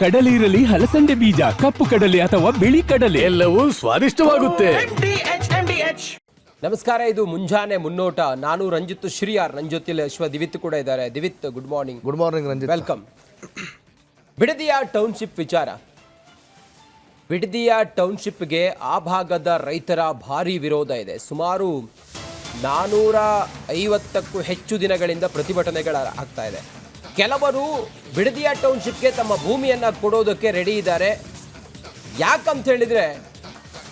ಕಡಲೆ ಇರಲಿ, ಹಲಸಂದೆ ಬೀಜ, ಕಪ್ಪು ಕಡಲೆ ಅಥವಾ ಬಿಳಿ ಕಡಲೆ, ಎಲ್ಲವೂ ಸ್ವಾದಿಷ್ಟವಾಗುತ್ತೆ. ನಮಸ್ಕಾರ, ಇದು ಮುಂಜಾನೆ ಮುನ್ನೋಟ. ನಾನು ರಂಜಿತ್ ಶ್ರೀಯಾರ್, ನನ್ನ ಜೊತೆಲಿ ದಿವಿತ್ ಕೂಡ ಇದ್ದಾರೆ. Divith, good morning. Good morning Ranjith, welcome. ಬಿಡದಿಯ ಟೌನ್ಶಿಪ್ ವಿಚಾರ. ಬಿಡದಿಯ ಟೌನ್ಶಿಪ್ಗೆ ಆ ಭಾಗದ ರೈತರ ಭಾರಿ ವಿರೋಧ ಇದೆ. ಸುಮಾರು 450ಕ್ಕೂ ಹೆಚ್ಚು ದಿನಗಳಿಂದ ಪ್ರತಿಭಟನೆಗಳಾಗ್ತಾ ಇದೆ. ಕೆಲವರು ಬಿಡದಿಯ ಟೌನ್ಶಿಪ್ಗೆ ತಮ್ಮ ಭೂಮಿಯನ್ನು ಕೊಡೋದಕ್ಕೆ ರೆಡಿ ಇದ್ದಾರೆ. ಯಾಕಂತ ಹೇಳಿದರೆ,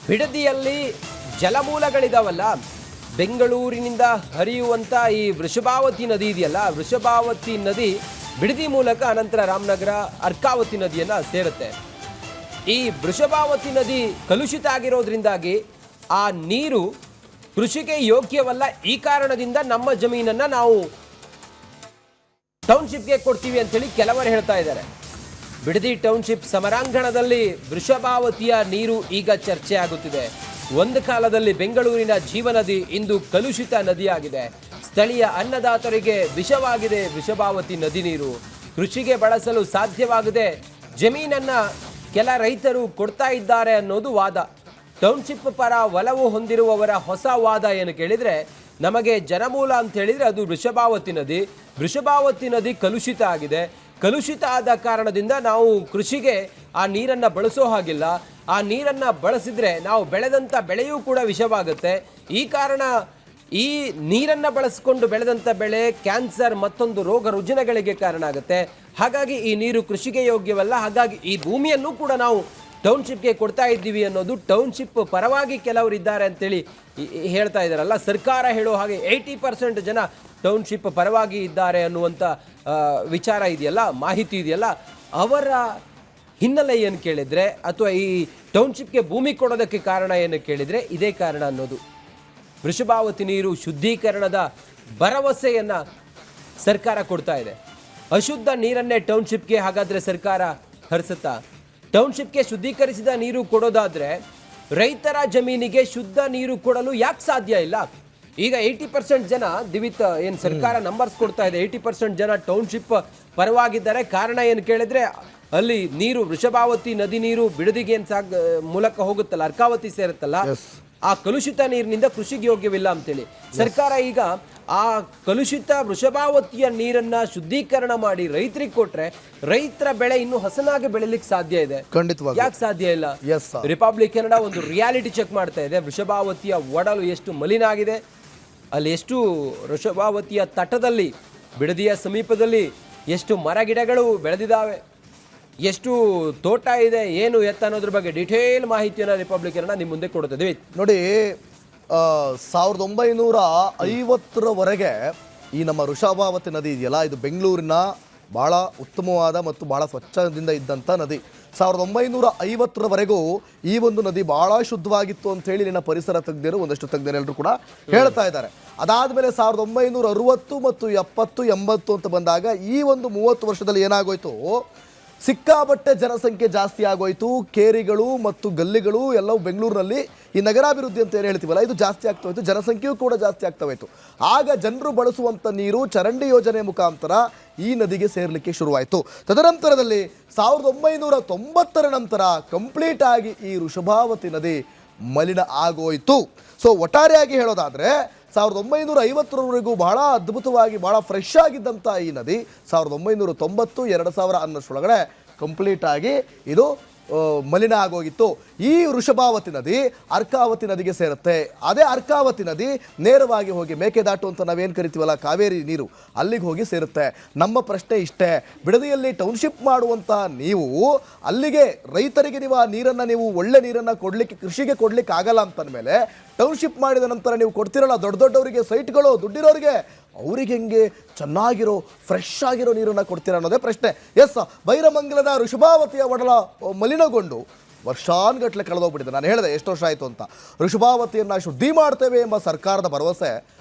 ಬಿಡದಿಯಲ್ಲಿ ಜಲಮೂಲಗಳಿದಾವಲ್ಲ, ಬೆಂಗಳೂರಿನಿಂದ ಹರಿಯುವಂಥ ಈ ವೃಷಭಾವತಿ ನದಿ ಇದೆಯಲ್ಲ, ವೃಷಭಾವತಿ ನದಿ ಬಿಡದಿ ಮೂಲಕ ಅನಂತರ ರಾಮನಗರ ಅರ್ಕಾವತಿ ನದಿಯನ್ನು ಸೇರುತ್ತೆ. ಈ ವೃಷಭಾವತಿ ನದಿ ಕಲುಷಿತ ಆಗಿರೋದ್ರಿಂದಾಗಿ ಆ ನೀರು ಕೃಷಿಗೆ ಯೋಗ್ಯವಲ್ಲ. ಈ ಕಾರಣದಿಂದ ನಮ್ಮ ಜಮೀನನ್ನು ನಾವು ಟೌನ್ಶಿಪ್ಗೆ ಕೊಡ್ತೀವಿ ಅಂತೇಳಿ ಕೆಲವರು ಹೇಳ್ತಾ ಇದ್ದಾರೆ. ಬಿಡದಿ ಟೌನ್ಶಿಪ್ ಸಮರಾಂಗಣದಲ್ಲಿ ವೃಷಭಾವತಿಯ ನೀರು ಈಗ ಚರ್ಚೆ ಆಗುತ್ತಿದೆ. ಒಂದು ಕಾಲದಲ್ಲಿ ಬೆಂಗಳೂರಿನ ಜೀವನದಿ ಇಂದು ಕಲುಷಿತ ನದಿಯಾಗಿದೆ. ಸ್ಥಳೀಯ ಅನ್ನದಾತರಿಗೆ ವಿಷವಾಗಿದೆ ವೃಷಭಾವತಿ ನದಿ ನೀರು. ಕೃಷಿಗೆ ಬಳಸಲು ಸಾಧ್ಯವಾಗದೆ ಜಮೀನನ್ನ ಕೆಲ ರೈತರು ಕೊಡ್ತಾ ಇದ್ದಾರೆ ಅನ್ನೋದು ವಾದ. ಟೌನ್ಶಿಪ್ ಪರ ಒಲವು ಹೊಂದಿರುವವರ ಹೊಸ ವಾದ ಏನು ಕೇಳಿದರೆ, ನಮಗೆ ಜನಮೂಲ ಅಂತ ಹೇಳಿದರೆ ಅದು ವೃಷಭಾವತಿ ನದಿ. ವೃಷಭಾವತಿ ನದಿ ಕಲುಷಿತ ಆಗಿದೆ. ಕಲುಷಿತ ಆದ ಕಾರಣದಿಂದ ನಾವು ಕೃಷಿಗೆ ಆ ನೀರನ್ನು ಬಳಸೋ ಹಾಗಿಲ್ಲ. ಆ ನೀರನ್ನು ಬಳಸಿದರೆ ನಾವು ಬೆಳೆದಂಥ ಬೆಳೆಯೂ ಕೂಡ ವಿಷವಾಗುತ್ತೆ. ಈ ಕಾರಣ ಈ ನೀರನ್ನು ಬಳಸಿಕೊಂಡು ಬೆಳೆದಂಥ ಬೆಳೆ ಕ್ಯಾನ್ಸರ್ ಮತ್ತೊಂದು ರೋಗ ರುಜಿನಗಳಿಗೆ ಕಾರಣ ಆಗುತ್ತೆ. ಹಾಗಾಗಿ ಈ ನೀರು ಕೃಷಿಗೆ ಯೋಗ್ಯವಲ್ಲ. ಹಾಗಾಗಿ ಈ ಭೂಮಿಯನ್ನು ಕೂಡ ನಾವು ಟೌನ್ಶಿಪ್ಗೆ ಕೊಡ್ತಾ ಇದ್ದೀವಿ ಅನ್ನೋದು ಟೌನ್ಶಿಪ್ ಪರವಾಗಿ ಕೆಲವರು ಇದ್ದಾರೆ ಅಂತೇಳಿ ಹೇಳ್ತಾ ಇದ್ದಾರಲ್ಲ. ಸರ್ಕಾರ ಹೇಳೋ ಹಾಗೆ 80% ಜನ ಟೌನ್ಶಿಪ್ ಪರವಾಗಿ ಇದ್ದಾರೆ ಅನ್ನುವಂಥ ವಿಚಾರ ಇದೆಯಲ್ಲ, ಮಾಹಿತಿ ಇದೆಯಲ್ಲ, ಅವರ ಹಿನ್ನೆಲೆ ಏನು ಕೇಳಿದರೆ, ಅಥವಾ ಈ ಟೌನ್ಶಿಪ್ಗೆ ಭೂಮಿ ಕೊಡೋದಕ್ಕೆ ಕಾರಣ ಏನು ಕೇಳಿದರೆ ಇದೇ ಕಾರಣ ಅನ್ನೋದು. ವೃಷಭಾವತಿ ನೀರು ಶುದ್ಧೀಕರಣದ ಭರವಸೆಯನ್ನು ಸರ್ಕಾರ ಕೊಡ್ತಾ ಇದೆ. ಅಶುದ್ಧ ನೀರನ್ನೇ ಟೌನ್ಶಿಪ್ಗೆ ಹಾಗಾದರೆ ಸರ್ಕಾರ ಹರಿಸುತ್ತಾ? ಟೌನ್ಶಿಪ್ಗೆ ಶುದ್ಧೀಕರಿಸಿದ ನೀರು ಕೊಡೋದಾದರೆ ರೈತರ ಜಮೀನಿಗೆ ಶುದ್ಧ ನೀರು ಕೊಡಲು ಯಾಕೆ ಸಾಧ್ಯ ಇಲ್ಲ? ಈಗ 80% ಜನ, ದಿವಿತ್, ಏನು ಸರ್ಕಾರ ನಂಬರ್ಸ್ ಕೊಡ್ತಾ ಇದೆ, 80% ಜನ ಟೌನ್ಶಿಪ್ ಪರವಾಗಿದ್ದಾರೆ. ಕಾರಣ ಏನು ಕೇಳಿದ್ರೆ, ಅಲ್ಲಿ ನೀರು ವೃಷಭಾವತಿ ನದಿ ನೀರು ಬಿಡದಿಗೆ ಮೂಲಕ ಹೋಗುತ್ತಲ್ಲ, ಅರ್ಕಾವತಿ ಸೇರುತ್ತಲ್ಲ, ಆ ಕಲುಷಿತ ನೀರಿನಿಂದ ಕೃಷಿಗೆ ಯೋಗ್ಯವಿಲ್ಲ ಅಂತೇಳಿ ಸರ್ಕಾರ ಈಗ ಆ ಕಲುಷಿತ ವೃಷಭಾವತಿಯ ನೀರನ್ನ ಶುದ್ಧೀಕರಣ ಮಾಡಿ ರೈತರಿಗೆ ಕೊಟ್ರೆ ರೈತರ ಬೆಳೆ ಇನ್ನೂ ಹಸನಾಗಿ ಬೆಳಿಲಿಕ್ಕೆ ಸಾಧ್ಯ ಇದೆ. ಖಂಡಿತವಾಗಿ. ಯಾಕೆ ಸಾಧ್ಯ ಇಲ್ಲ? ರಿಪಬ್ಲಿಕ್ ಕನ್ನಡ ಒಂದು ರಿಯಾಲಿಟಿ ಚೆಕ್ ಮಾಡ್ತಾ ಇದೆ. ವೃಷಭಾವತಿಯ ಒಡಲು ಎಷ್ಟು ಮಲಿನ ಆಗಿದೆ, ಅಲ್ಲಿ ಎಷ್ಟು ವೃಷಭಾವತಿಯ ತಟದಲ್ಲಿ, ಬಿಡದಿಯ ಸಮೀಪದಲ್ಲಿ ಎಷ್ಟು ಮರ ಗಿಡಗಳು ಬೆಳೆದಿದ್ದಾವೆ, ಎಷ್ಟು ತೋಟ ಇದೆ, ಏನು ಎತ್ತ ಅನ್ನೋದ್ರ ಬಗ್ಗೆ ಡಿಟೇಲ್ ಮಾಹಿತಿಯನ್ನು ರಿಪಬ್ಲಿಕ್ ಕನ್ನಡ ನಿಮ್ಮ ಮುಂದೆ ಕೊಡುತ್ತದೆ. ನೋಡಿ, 1950ರವರೆಗೆ ಈ ನಮ್ಮ ವೃಷಭಾವತಿ ನದಿ ಇದೆಯಲ್ಲ, ಇದು ಬೆಂಗಳೂರಿನ ಭಾಳ ಉತ್ತಮವಾದ ಮತ್ತು ಭಾಳ ಸ್ವಚ್ಛದಿಂದ ಇದ್ದಂಥ ನದಿ. 1950ರವರೆಗೂ ಈ ಒಂದು ನದಿ ಭಾಳ ಶುದ್ಧವಾಗಿತ್ತು ಅಂತ ಹೇಳಿ ಇಲ್ಲಿನ ಪರಿಸರ ತಜ್ಞರು, ಒಂದಷ್ಟು ತಜ್ಞರೆಲ್ಲರೂ ಕೂಡ ಹೇಳ್ತಾ ಇದ್ದಾರೆ. ಅದಾದಮೇಲೆ 1960 ಮತ್ತು 70, 80 ಅಂತ ಬಂದಾಗ ಈ ಒಂದು 30 ವರ್ಷದಲ್ಲಿ ಏನಾಗೋಯ್ತು, ಸಿಕ್ಕಾಪಟ್ಟೆ ಜನಸಂಖ್ಯೆ ಜಾಸ್ತಿ ಆಗೋಯ್ತು. ಕೇರಿಗಳು ಮತ್ತು ಗಲ್ಲಿಗಳು ಎಲ್ಲವೂ ಬೆಂಗಳೂರಿನಲ್ಲಿ ಈ ನಗರಾಭಿವೃದ್ಧಿ ಅಂತ ಏನು ಹೇಳ್ತೀವಲ್ಲ, ಇದು ಜಾಸ್ತಿ ಆಗ್ತಾ ಹೋಯ್ತು. ಜನಸಂಖ್ಯೆಯೂ ಕೂಡ ಜಾಸ್ತಿ ಆಗ್ತಾ ಹೋಯಿತು. ಆಗ ಜನರು ಬಳಸುವಂಥ ನೀರು ಚರಂಡಿ ಯೋಜನೆ ಮುಖಾಂತರ ಈ ನದಿಗೆ ಸೇರಲಿಕ್ಕೆ ಶುರುವಾಯಿತು. ತದನಂತರದಲ್ಲಿ 1990ರ ನಂತರ ಕಂಪ್ಲೀಟ್ ಆಗಿ ಈ ವೃಷಭಾವತಿ ನದಿ ಮಲಿನ ಆಗೋಯಿತು. ಸೊ ಒಟ್ಟಾರೆಯಾಗಿ ಹೇಳೋದಾದರೆ 1950ರವರೆಗೂ ಬಹಳ ಅದ್ಭುತವಾಗಿ ಬಹಳ ಫ್ರೆಶ್ ಆಗಿದ್ದಂಥ ಈ ನದಿ 1990, 2000 ಅನ್ನೋಷ್ಟೊಳಗಡೆ ಕಂಪ್ಲೀಟ್ ಆಗಿ ಇದು ಮಲಿನ ಆಗೋಗಿತ್ತು. ಈ ವೃಷಭಾವತಿ ನದಿ ಅರ್ಕಾವತಿ ನದಿಗೆ ಸೇರುತ್ತೆ. ಅದೇ ಅರ್ಕಾವತಿ ನದಿ ನೇರವಾಗಿ ಹೋಗಿ ಮೇಕೆದಾಟು ಅಂತ ನಾವೇನು ಕರಿತೀವಲ್ಲ, ಕಾವೇರಿ ನೀರು, ಅಲ್ಲಿಗೆ ಹೋಗಿ ಸೇರುತ್ತೆ. ನಮ್ಮ ಪ್ರಶ್ನೆ ಇಷ್ಟೇ, ಬಿಡದಿಯಲ್ಲಿ ಟೌನ್ಶಿಪ್ ಮಾಡುವಂಥ ನೀವು ಅಲ್ಲಿಗೆ ರೈತರಿಗೆ ನೀವು ಆ ನೀರನ್ನು, ನೀವು ಒಳ್ಳೆ ನೀರನ್ನು ಕೊಡಲಿಕ್ಕೆ, ಕೃಷಿಗೆ ಕೊಡಲಿಕ್ಕೆ ಆಗಲ್ಲ ಅಂತಂದಮೇಲೆ ಟೌನ್ಶಿಪ್ ಮಾಡಿದ ನಂತರ ನೀವು ಕೊಡ್ತಿರಲ್ಲ ದೊಡ್ಡ ದೊಡ್ಡವರಿಗೆ, ಸೈಟ್ಗಳು ದುಡ್ಡಿರೋರಿಗೆ, ಅವ್ರಿಗೆ ಹೆಂಗೆ ಚೆನ್ನಾಗಿರೋ ಫ್ರೆಶ್ ಆಗಿರೋ ನೀರನ್ನು ಕೊಡ್ತೀರ ಅನ್ನೋದೇ ಪ್ರಶ್ನೆ. ಬೈರಮಂಗಲದ ವೃಷಭಾವತಿಯ ಒಡಲ ಮಲಿನಗೊಂಡು ವರ್ಷಾನುಗಟ್ಟಲೆ ಕಳೆದೋಗ್ಬಿಟ್ಟಿದೆ. ನಾನು ಹೇಳಿದೆ ಎಷ್ಟು ವರ್ಷ ಆಯಿತು ಅಂತ. ವೃಷಭಾವತಿಯನ್ನು ಶುದ್ಧಿ ಮಾಡ್ತೇವೆ ಎಂಬ ಸರ್ಕಾರದ ಭರವಸೆ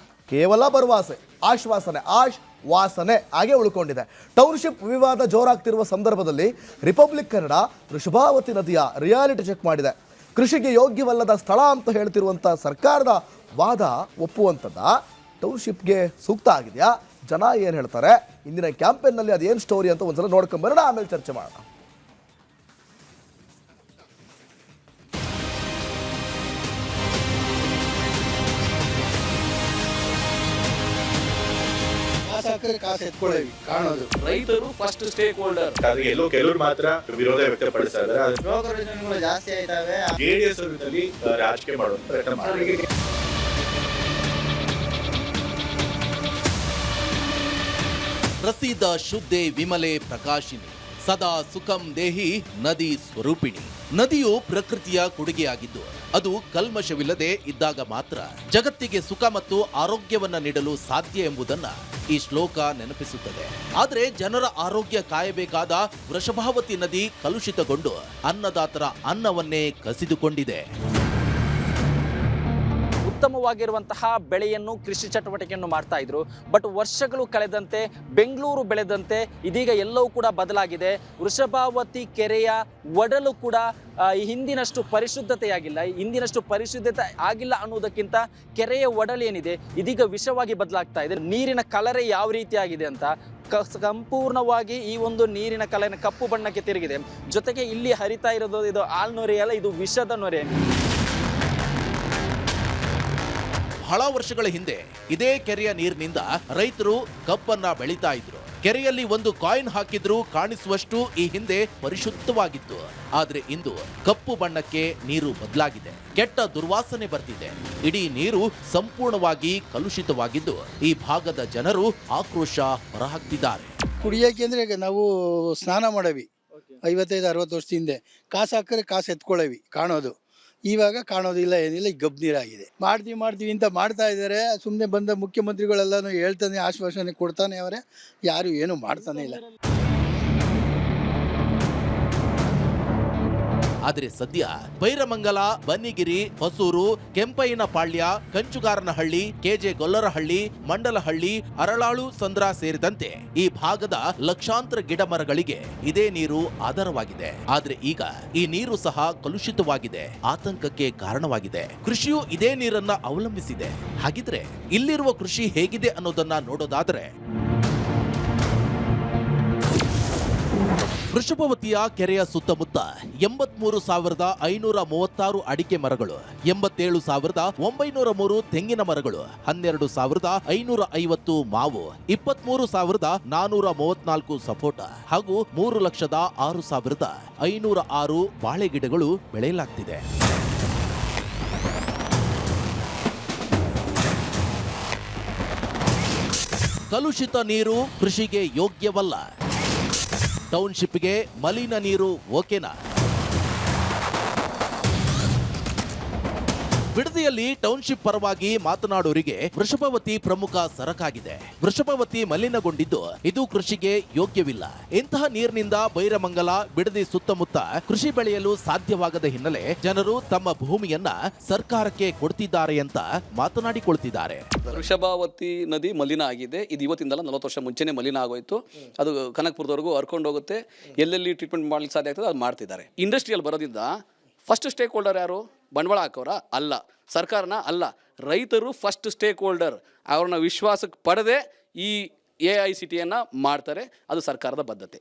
ಕೇವಲ ಭರವಸೆ, ಆಶ್ವಾಸನೆ ಹಾಗೆ ಉಳ್ಕೊಂಡಿದೆ. ಟೌನ್ಶಿಪ್ ವಿವಾದ ಜೋರಾಗ್ತಿರುವ ಸಂದರ್ಭದಲ್ಲಿ ರಿಪಬ್ಲಿಕ್ ಕನ್ನಡ ವೃಷಭಾವತಿ ನದಿಯ ರಿಯಾಲಿಟಿ ಚೆಕ್ ಮಾಡಿದೆ. ಕೃಷಿಗೆ ಯೋಗ್ಯವಲ್ಲದ ಸ್ಥಳ ಅಂತ ಹೇಳ್ತಿರುವಂಥ ಸರ್ಕಾರದ ವಾದ ಒಪ್ಪುವಂಥದ್ದ, ಟೌನ್ಶಿಪ್ಗೆ ಸೂಕ್ತ ಆಗಿದೆಯಾ, ಜನ ಏನು ಹೇಳ್ತಾರೆ, ಇಂದಿನ ಕ್ಯಾಂಪೇನ್ನಲ್ಲಿ ಅದೇನು ಸ್ಟೋರಿ ಅಂತ ಒಂದ್ಸಲ ನೋಡ್ಕೊಂಬರೋಣ, ಆಮೇಲೆ ಚರ್ಚೆ ಮಾಡೋಣ. ಹಾಕಿದ್ರೆ ಕಾಸು ಎತ್ಕೊಳ್ಳೇವಿ ಕಾಣೋದು. ರೈತರು ಫಸ್ಟ್ ಸ್ಟೇಕ್ ಹೋಲ್ಡರ್. ಆದ್ರೆ ಎಲ್ಲೋ ಕೆಲವರು ಮಾತ್ರ ವಿರೋಧ ವ್ಯಕ್ತಪಡಿಸ್ತಾ ಇದ್ದಾರೆ. ರೋಗರುಜಿನಗಳು ಜಾಸ್ತಿ ಆಯ್ತವೆ. ಜೆಡಿಎಸ್ ಅವರಲ್ಲಿ ರಾಜಕೀಯ ಮಾಡುವಂತ ಪ್ರಯತ್ನ ಮಾಡ್ತಾರೆ. ಪ್ರಸಿದ್ಧ ಶುದ್ಧೆ ವಿಮಲೆ ಪ್ರಕಾಶಿನಿ ಸದಾ ಸುಖಂ ದೇಹಿ ನದಿ ಸ್ವರೂಪಿಣಿ. ನದಿಯು ಪ್ರಕೃತಿಯ ಕೊಡುಗೆಯಾಗಿದ್ದು ಅದು ಕಲ್ಮಶವಿಲ್ಲದೆ ಇದ್ದಾಗ ಮಾತ್ರ ಜಗತ್ತಿಗೆ ಸುಖ ಮತ್ತು ಆರೋಗ್ಯವನ್ನ ನೀಡಲು ಸಾಧ್ಯ ಎಂಬುದನ್ನ ಈ ಶ್ಲೋಕ ನೆನಪಿಸುತ್ತದೆ. ಆದರೆ ಜನರ ಆರೋಗ್ಯ ಕಾಯಬೇಕಾದ ವೃಷಭಾವತಿ ನದಿ ಕಲುಷಿತಗೊಂಡು ಅನ್ನದಾತರ ಅನ್ನವನ್ನೇ ಕಸಿದುಕೊಂಡಿದೆ. ಉತ್ತಮವಾಗಿರುವಂತಹ ಬೆಳೆಯನ್ನು ಕೃಷಿ ಚಟುವಟಿಕೆಯನ್ನು ಮಾಡ್ತಾ ಇದ್ರು. ಬಟ್ ವರ್ಷಗಳು ಕಳೆದಂತೆ ಬೆಂಗಳೂರು ಬೆಳೆದಂತೆ ಇದೀಗ ಎಲ್ಲವೂ ಕೂಡ ಬದಲಾಗಿದೆ. ವೃಷಭಾವತಿ ಕೆರೆಯ ಒಡಲು ಕೂಡ ಹಿಂದಿನಷ್ಟು ಪರಿಶುದ್ಧತೆಯಾಗಿಲ್ಲ. ಹಿಂದಿನಷ್ಟು ಪರಿಶುದ್ಧತೆ ಆಗಿಲ್ಲ ಅನ್ನೋದಕ್ಕಿಂತ ಕೆರೆಯ ಒಡಲು ಏನಿದೆ ಇದೀಗ ವಿಷವಾಗಿ ಬದಲಾಗ್ತಾ ಇದೆ. ನೀರಿನ ಕಲರೆ ಯಾವ ರೀತಿಯಾಗಿದೆ ಅಂತ ಸಂಪೂರ್ಣವಾಗಿ ಈ ಒಂದು ನೀರಿನ ಕಲರಿನ ಕಪ್ಪು ಬಣ್ಣಕ್ಕೆ ತಿರುಗಿದೆ. ಜೊತೆಗೆ ಇಲ್ಲಿ ಹರಿತಾ ಇರೋದು ಇದು ಆಲ್ನೊರೆ ಅಲ್ಲ, ಇದು ವಿಷದ ನೊರೆ. ಬಹಳ ವರ್ಷಗಳ ಹಿಂದೆ ಇದೇ ಕೆರೆಯ ನೀರಿನಿಂದ ರೈತರು ಕಬ್ಬನ್ನ ಬೆಳೀತಾ ಇದ್ರು. ಕೆರೆಯಲ್ಲಿ ಒಂದು ಕಾಯಿನ್ ಹಾಕಿದ್ರೂ ಕಾಣಿಸುವಷ್ಟು ಈ ಹಿಂದೆ ಪರಿಶುದ್ಧವಾಗಿತ್ತು. ಆದ್ರೆ ಇಂದು ಕಪ್ಪು ಬಣ್ಣಕ್ಕೆ ನೀರು ಬದಲಾಗಿದೆ. ಕೆಟ್ಟ ದುರ್ವಾಸನೆ ಬರ್ತಿದೆ. ಇಡೀ ನೀರು ಸಂಪೂರ್ಣವಾಗಿ ಕಲುಷಿತವಾಗಿದ್ದು ಈ ಭಾಗದ ಜನರು ಆಕ್ರೋಶ ಹೊರಹಾಕ್ತಿದ್ದಾರೆ. ಕುಡಿಯೋಕೆ ಅಂದ್ರೆ ನಾವು ಸ್ನಾನ ಮಾಡವಿ 55-60 ವರ್ಷದ ಹಿಂದೆ ಕಾಸು ಹಾಕಿದ್ರೆ ಕಾಸು ಎತ್ಕೊಳ್ಳೇವಿ ಕಾಣೋದು. ಇವಾಗ ಕಾಣೋದಿಲ್ಲ, ಏನಿಲ್ಲ, ಈಗ ಗಬ್ ನೀರಾಗಿದೆ. ಮಾಡ್ತೀವಿ ಅಂತ ಮಾಡ್ತಾ ಇದ್ದಾರೆ. ಸುಮ್ಮನೆ ಬಂದ ಮುಖ್ಯಮಂತ್ರಿಗಳೆಲ್ಲನೂ ಹೇಳ್ತಾನೆ, ಆಶ್ವಾಸನೆ ಕೊಡ್ತಾನೆ ಅವರೇ, ಯಾರು ಏನು ಮಾಡ್ತಾನೆ ಇಲ್ಲ. ಆದರೆ ಸದ್ಯ ಬೈರಮಂಗಲ, ಬನ್ನಿಗಿರಿ, ಹೊಸೂರು, ಕೆಂಪಯ್ಯನಪಾಳ್ಯ, ಕಂಚುಗಾರನಹಳ್ಳಿ, ಕೆಜೆ ಗೊಲ್ಲರಹಳ್ಳಿ, ಮಂಡಲಹಳ್ಳಿ, ಅರಳಾಳು, ಸಂದ್ರ ಸೇರಿದಂತೆ ಈ ಭಾಗದ ಲಕ್ಷಾಂತರ ಗಿಡ ಮರಗಳಿಗೆ ಇದೇ ನೀರು ಆಧಾರವಾಗಿದೆ. ಆದ್ರೆ ಈಗ ಈ ನೀರು ಸಹ ಕಲುಷಿತವಾಗಿದೆ, ಆತಂಕಕ್ಕೆ ಕಾರಣವಾಗಿದೆ. ಕೃಷಿಯು ಇದೇ ನೀರನ್ನ ಅವಲಂಬಿಸಿದೆ. ಹಾಗಿದ್ರೆ ಇಲ್ಲಿರುವ ಕೃಷಿ ಹೇಗಿದೆ ಅನ್ನೋದನ್ನ ನೋಡೋದಾದ್ರೆ ವೃಷಭವತಿಯ ಕೆರೆಯ ಸುತ್ತಮುತ್ತ 83,536 ಅಡಿಕೆ ಮರಗಳು, 87,903 ತೆಂಗಿನ ಮರಗಳು, 12,550 ಮಾವು, 23,434 ಸಪೋಟ ಹಾಗೂ 3,06,506 ಬಾಳೆ ಗಿಡಗಳು ಬೆಳೆಯಲಾಗ್ತಿದೆ. ಕಲುಷಿತ ನೀರು ಕೃಷಿಗೆ ಯೋಗ್ಯವಲ್ಲ. ಟೌನ್ಶಿಪ್ಗೆ ಮಲಿನ ನೀರು ಓಕೆನಾ? ಬಿಡದಿಯಲ್ಲಿ ಟೌನ್ಶಿಪ್ ಪರವಾಗಿ ಮಾತನಾಡೋರಿಗೆ ವೃಷಭವತಿ ಪ್ರಮುಖ ಸರಕಾಗಿದೆ. ವೃಷಭವತಿ ಮಲಿನಗೊಂಡಿದ್ದು ಇದು ಕೃಷಿಗೆ ಯೋಗ್ಯವಿಲ್ಲ. ಇಂತಹ ನೀರಿನಿಂದ ಬೈರಮಂಗಲ, ಬಿಡದಿ ಸುತ್ತಮುತ್ತ ಕೃಷಿ ಬೆಳೆಯಲು ಸಾಧ್ಯವಾಗದ ಹಿನ್ನೆಲೆ ಜನರು ತಮ್ಮ ಭೂಮಿಯನ್ನ ಸರ್ಕಾರಕ್ಕೆ ಕೊಡ್ತಿದ್ದಾರೆ ಅಂತ ಮಾತನಾಡಿಕೊಳ್ತಿದ್ದಾರೆ. ವೃಷಭಾವತಿ ನದಿ ಮಲಿನ ಆಗಿದೆ. ಇದು ಇವತ್ತಿಂದಲ್ಲ, 40 ವರ್ಷ ಮುಂಚೆನೆ ಮಲಿನ ಆಗೋಯ್ತು. ಅದು ಕನಕಪುರದವರೆಗೂ ಹರ್ಕೊಂಡು ಹೋಗುತ್ತೆ. ಎಲ್ಲೆಲ್ಲಿ ಟ್ರೀಟ್ಮೆಂಟ್ ಮಾಡ್ಲಿಕ್ಕೆ ಸಾಧ್ಯ ಆಗ್ತದೆ ಅದು ಮಾಡ್ತಿದ್ದಾರೆ. ಇಂಡಸ್ಟ್ರಿಯಲ್ ಬರೋದ್ರಿಂದ ಫಸ್ಟ್ ಸ್ಟೇಕ್ ಹೋಲ್ಡರ್ ಯಾರು? ಬಂಡವಾಳ ಹಾಕೋರ ಅಲ್ಲ, ಸರ್ಕಾರನ ಅಲ್ಲ, ರೈತರು ಫಸ್ಟ್ ಸ್ಟೇಕ್ ಹೋಲ್ಡರ್. ಅವ್ರನ್ನ ವಿಶ್ವಾಸಕ್ಕೆ ಪಡೆದೇ ಈ AICTಯನ್ನು ಮಾಡ್ತಾರೆ. ಅದು ಸರ್ಕಾರದ ಬದ್ಧತೆ.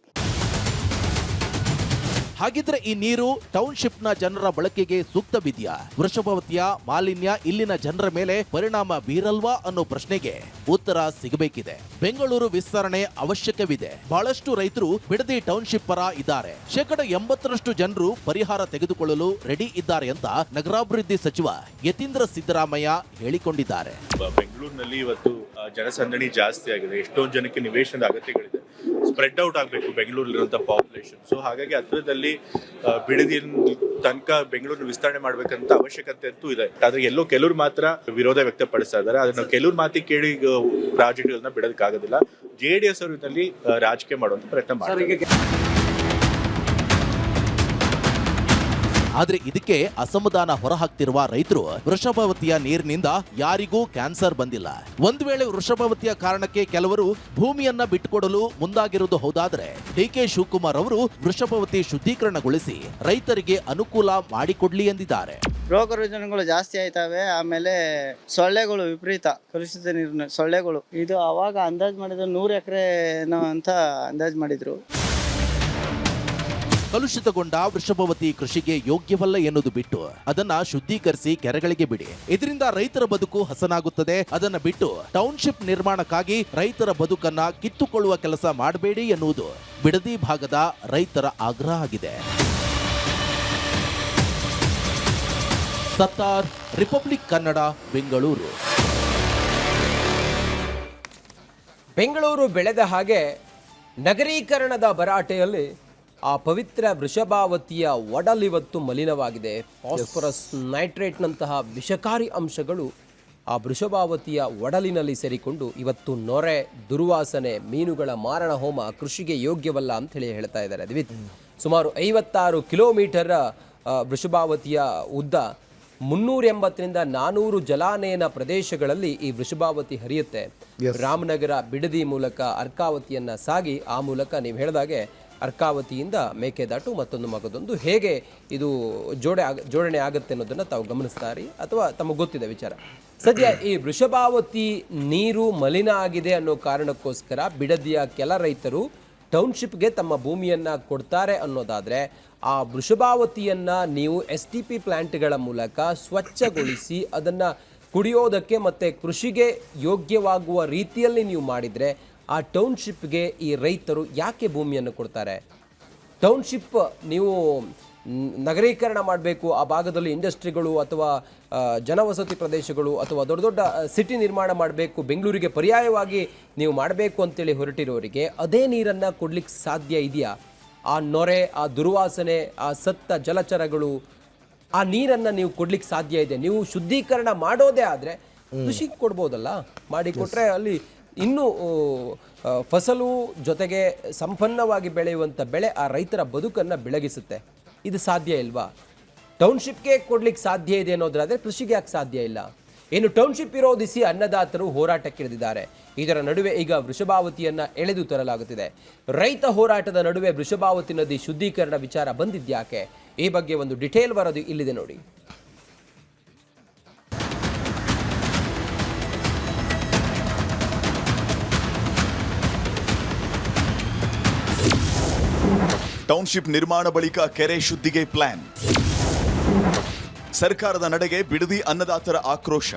ಹಾಗಿದ್ರೆ ಈ ನೀರು ಟೌನ್ಶಿಪ್ನ ಜನರ ಬಳಕೆಗೆ ಸೂಕ್ತ ಬಿದ್ಯಾ? ವೃಷಭವತಿಯ ಮಾಲಿನ್ಯ ಇಲ್ಲಿನ ಜನರ ಮೇಲೆ ಪರಿಣಾಮ ಬೀರಲ್ವಾ ಅನ್ನೋ ಪ್ರಶ್ನೆಗೆ ಉತ್ತರ ಸಿಗಬೇಕಿದೆ. ಬೆಂಗಳೂರು ವಿಸ್ತರಣೆ ಅವಶ್ಯಕವಿದೆ. ಬಹಳಷ್ಟು ರೈತರು ಬಿಡದಿ ಟೌನ್ಶಿಪ್ ಪರ ಇದ್ದಾರೆ. 80% ಜನರು ಪರಿಹಾರ ತೆಗೆದುಕೊಳ್ಳಲು ರೆಡಿ ಇದ್ದಾರೆ ಅಂತ ನಗರಾಭಿವೃದ್ಧಿ ಸಚಿವ ಯತೀಂದ್ರ ಸಿದ್ದರಾಮಯ್ಯ ಹೇಳಿಕೊಂಡಿದ್ದಾರೆ. ಬೆಂಗಳೂರಿನಲ್ಲಿ ಇವತ್ತು ಜನಸಂದಣಿ ಜಾಸ್ತಿ ಆಗಿದೆ. ಎಷ್ಟೊಂದು ಜನಕ್ಕೆ ನಿವೇಶನದ ಅಗತ್ಯಗಳಿದೆ. ಸ್ಪ್ರೆಡ್ ಔಟ್ ಆಗಬೇಕು ಬೆಂಗಳೂರಲ್ಲಿರುವಂಥ ಪಾಪ್ಯುಲೇಷನ್. ಸೊ ಹಾಗಾಗಿ ಹತ್ರದಲ್ಲಿ ಬಿಡದಿ ತನಕ ಬೆಂಗಳೂರಿನ ವಿಸ್ತರಣೆ ಮಾಡಬೇಕಂತ ಅವಶ್ಯಕತೆ ಅಂತೂ ಇದೆ. ಆದ್ರೆ ಎಲ್ಲೋ ಕೆಲವರು ಮಾತ್ರ ವಿರೋಧ ವ್ಯಕ್ತಪಡಿಸ್ತಾ ಇದ್ದಾರೆ. ಅದನ್ನ ಕೆಲವ್ರ ಮಾತಿ ಕೇಳಿ ಪ್ರಾಜೆಕ್ಟ್ಗಳನ್ನ ಬಿಡೋದಕ್ಕಾಗೋದಿಲ್ಲ. JDS ಅವರಲ್ಲಿ ರಾಜಕೀಯ ಮಾಡುವಂತ ಪ್ರಯತ್ನ ಮಾಡ್ತಾರೆ. ಆದ್ರೆ ಇದಕ್ಕೆ ಅಸಮಾಧಾನ ಹೊರಹಾಕ್ತಿರುವ ರೈತರು ವೃಷಭವತಿಯ ನೀರಿನಿಂದ ಯಾರಿಗೂ ಕ್ಯಾನ್ಸರ್ ಬಂದಿಲ್ಲ. ಒಂದು ವೇಳೆ ವೃಷಭವತಿಯ ಕಾರಣಕ್ಕೆ ಕೆಲವರು ಭೂಮಿಯನ್ನ ಬಿಟ್ಟುಕೊಡಲು ಮುಂದಾಗಿರುವುದು ಹೌದಾದ್ರೆ DK ಶಿವಕುಮಾರ್ ಅವರು ವೃಷಭವತಿ ಶುದ್ಧೀಕರಣಗೊಳಿಸಿ ರೈತರಿಗೆ ಅನುಕೂಲ ಮಾಡಿಕೊಡ್ಲಿ ಎಂದಿದ್ದಾರೆ. ರೋಗ ರುಜಿನಗಳು ಜಾಸ್ತಿ ಆಯ್ತವೆ. ಆಮೇಲೆ ಸೊಳ್ಳೆಗಳು ವಿಪರೀತ, ಕಲುಷಿತ ನೀರಿನ ಸೊಳ್ಳೆಗಳು. ಇದು ಅವಾಗ ಅಂದಾಜು ಮಾಡಿದ್ರು 100 ಎಕರೆ ಅಂತ ಅಂದಾಜು ಮಾಡಿದ್ರು. ಕಲುಷಿತಗೊಂಡ ವೃಷಭಾವತಿ ಕೃಷಿಗೆ ಯೋಗ್ಯವಲ್ಲ ಎನ್ನುವುದು ಬಿಟ್ಟು ಅದನ್ನ ಶುದ್ಧೀಕರಿಸಿ ಕೆರೆಗಳಿಗೆ ಬಿಡಿ. ಇದರಿಂದ ರೈತರ ಬದುಕು ಹಸನಾಗುತ್ತದೆ. ಅದನ್ನ ಬಿಟ್ಟು ಟೌನ್ಶಿಪ್ ನಿರ್ಮಾಣಕ್ಕಾಗಿ ರೈತರ ಬದುಕನ್ನ ಕಿತ್ತುಕೊಳ್ಳುವ ಕೆಲಸ ಮಾಡಬೇಡಿ ಎನ್ನುವುದು ಬಿಡದಿ ಭಾಗದ ರೈತರ ಆಗ್ರಹ ಆಗಿದೆ. ಸತ್ತಾರ್, ರಿಪಬ್ಲಿಕ್ ಕನ್ನಡ, ಬೆಂಗಳೂರು. ಬೆಂಗಳೂರು ಬೆಳೆದ ಹಾಗೆ ನಗರೀಕರಣದ ಭರಾಟೆಯಲ್ಲಿ ಆ ಪವಿತ್ರ ವೃಷಭಾವತಿಯ ಒಡಲಿವತ್ತು ಮಲಿನವಾಗಿದೆ. ಫಾಸ್ಫರಸ್, ನೈಟ್ರೇಟ್ನಂತಹ ವಿಷಕಾರಿ ಅಂಶಗಳು ಆ ವೃಷಭಾವತಿಯ ಒಡಲಿನಲ್ಲಿ ಸೇರಿಕೊಂಡು ಇವತ್ತು ನೊರೆ, ದುರ್ವಾಸನೆ, ಮೀನುಗಳ ಮಾರಣ ಹೋಮ ಕೃಷಿಗೆ ಯೋಗ್ಯವಲ್ಲ ಅಂತ ಹೇಳಿ ಹೇಳ್ತಾ ಇದ್ದಾರೆ. ದಿವಿತ್, ಸುಮಾರು 56 ಕಿಲೋಮೀಟರ್ ವೃಷಭಾವತಿಯ ಉದ್ದ, 380ರಿಂದ 400 ಜಲಾನಯನ ಪ್ರದೇಶಗಳಲ್ಲಿ ಈ ವೃಷಭಾವತಿ ಹರಿಯುತ್ತೆ. ರಾಮನಗರ, ಬಿಡದಿ ಮೂಲಕ ಅರ್ಕಾವತಿಯನ್ನ ಸಾಗಿ ಆ ಮೂಲಕ ನೀವು ಹೇಳಿದಾಗೆ ಅರ್ಕಾವತಿಯಿಂದ ಮೇಕೆದಾಟು ಮತ್ತೊಂದು ಮಗದೊಂದು ಹೇಗೆ ಇದು ಜೋಡಣೆ ಆಗುತ್ತೆ ಅನ್ನೋದನ್ನು ತಾವು ಗಮನಿಸ್ತಾರೆ ಅಥವಾ ತಮಗೆ ಗೊತ್ತಿದೆ ವಿಚಾರ. ಸದ್ಯ ಈ ವೃಷಭಾವತಿ ನೀರು ಮಲಿನ ಆಗಿದೆ ಅನ್ನೋ ಕಾರಣಕ್ಕೋಸ್ಕರ ಬಿಡದಿಯ ಕೆಲ ರೈತರು ಟೌನ್ಶಿಪ್ಗೆ ತಮ್ಮ ಭೂಮಿಯನ್ನು ಕೊಡ್ತಾರೆ ಅನ್ನೋದಾದರೆ, ಆ ವೃಷಭಾವತಿಯನ್ನು ನೀವು STP ಪ್ಲ್ಯಾಂಟ್ಗಳ ಮೂಲಕ ಸ್ವಚ್ಛಗೊಳಿಸಿ ಅದನ್ನು ಕುಡಿಯೋದಕ್ಕೆ ಮತ್ತು ಕೃಷಿಗೆ ಯೋಗ್ಯವಾಗುವ ರೀತಿಯಲ್ಲಿ ನೀವು ಮಾಡಿದರೆ ಆ ಟೌನ್ಶಿಪ್ಗೆ ಈ ರೈತರು ಯಾಕೆ ಭೂಮಿಯನ್ನು ಕೊಡ್ತಾರೆ? ಟೌನ್ಶಿಪ್ ನೀವು ನಗರೀಕರಣ ಮಾಡಬೇಕು, ಆ ಭಾಗದಲ್ಲಿ ಇಂಡಸ್ಟ್ರಿಗಳು ಅಥವಾ ಜನವಸತಿ ಪ್ರದೇಶಗಳು ಅಥವಾ ದೊಡ್ಡ ದೊಡ್ಡ ಸಿಟಿ ನಿರ್ಮಾಣ ಮಾಡಬೇಕು, ಬೆಂಗಳೂರಿಗೆ ಪರ್ಯಾಯವಾಗಿ ನೀವು ಮಾಡಬೇಕು ಅಂತೇಳಿ ಹೊರಟಿರೋರಿಗೆ ಅದೇ ನೀರನ್ನು ಕೊಡ್ಲಿಕ್ಕೆ ಸಾಧ್ಯ ಇದೆಯಾ? ಆ ನೊರೆ, ಆ ದುರ್ವಾಸನೆ, ಆ ಸತ್ತ ಜಲಚರಗಳು, ಆ ನೀರನ್ನು ನೀವು ಕೊಡ್ಲಿಕ್ಕೆ ಸಾಧ್ಯ ಇದೆ. ನೀವು ಶುದ್ಧೀಕರಣ ಮಾಡೋದೇ ಆದರೆ ಕೃಷಿಗೆ ಕೊಡ್ಬೋದಲ್ಲ. ಮಾಡಿ ಕೊಟ್ಟರೆ ಅಲ್ಲಿ ಇನ್ನೂ ಫಸಲು ಜೊತೆಗೆ ಸಂಪನ್ನವಾಗಿ ಬೆಳೆಯುವಂಥ ಬೆಳೆ ಆ ರೈತರ ಬದುಕನ್ನು ಬೆಳಗಿಸುತ್ತೆ. ಇದು ಸಾಧ್ಯ ಇಲ್ವಾ? ಟೌನ್ಶಿಪ್ಗೆ ಕೊಡ್ಲಿಕ್ಕೆ ಸಾಧ್ಯ ಇದೆ ಅನ್ನೋದಾದರೆ ಕೃಷಿಗೆ ಯಾಕೆ ಸಾಧ್ಯ ಇಲ್ಲ? ಇನ್ನು ಟೌನ್ಶಿಪ್ ವಿರೋಧಿಸಿ ಅನ್ನದಾತರು ಹೋರಾಟಕ್ಕಿಳಿದಿದ್ದಾರೆ. ಇದರ ನಡುವೆ ಈಗ ವೃಷಭಾವತಿಯನ್ನು ಎಳೆದು ತರಲಾಗುತ್ತಿದೆ. ರೈತ ಹೋರಾಟದ ನಡುವೆ ವೃಷಭಾವತಿ ನದಿ ಶುದ್ಧೀಕರಣ ವಿಚಾರ ಬಂದಿದ್ಯಾಕೆ? ಈ ಬಗ್ಗೆ ಒಂದು ಡಿಟೇಲ್ ವರದಿ ಇಲ್ಲಿದೆ ನೋಡಿ. ಟೌನ್ಶಿಪ್ ನಿರ್ಮಾಣ ಬಳಿಕ ಕೆರೆ ಶುದ್ಧಿಗೆ ಪ್ಲಾನ್. ಸರ್ಕಾರದ ನಡೆಗೆ ಬಿಡದಿ ಅನ್ನದಾತರ ಆಕ್ರೋಶ.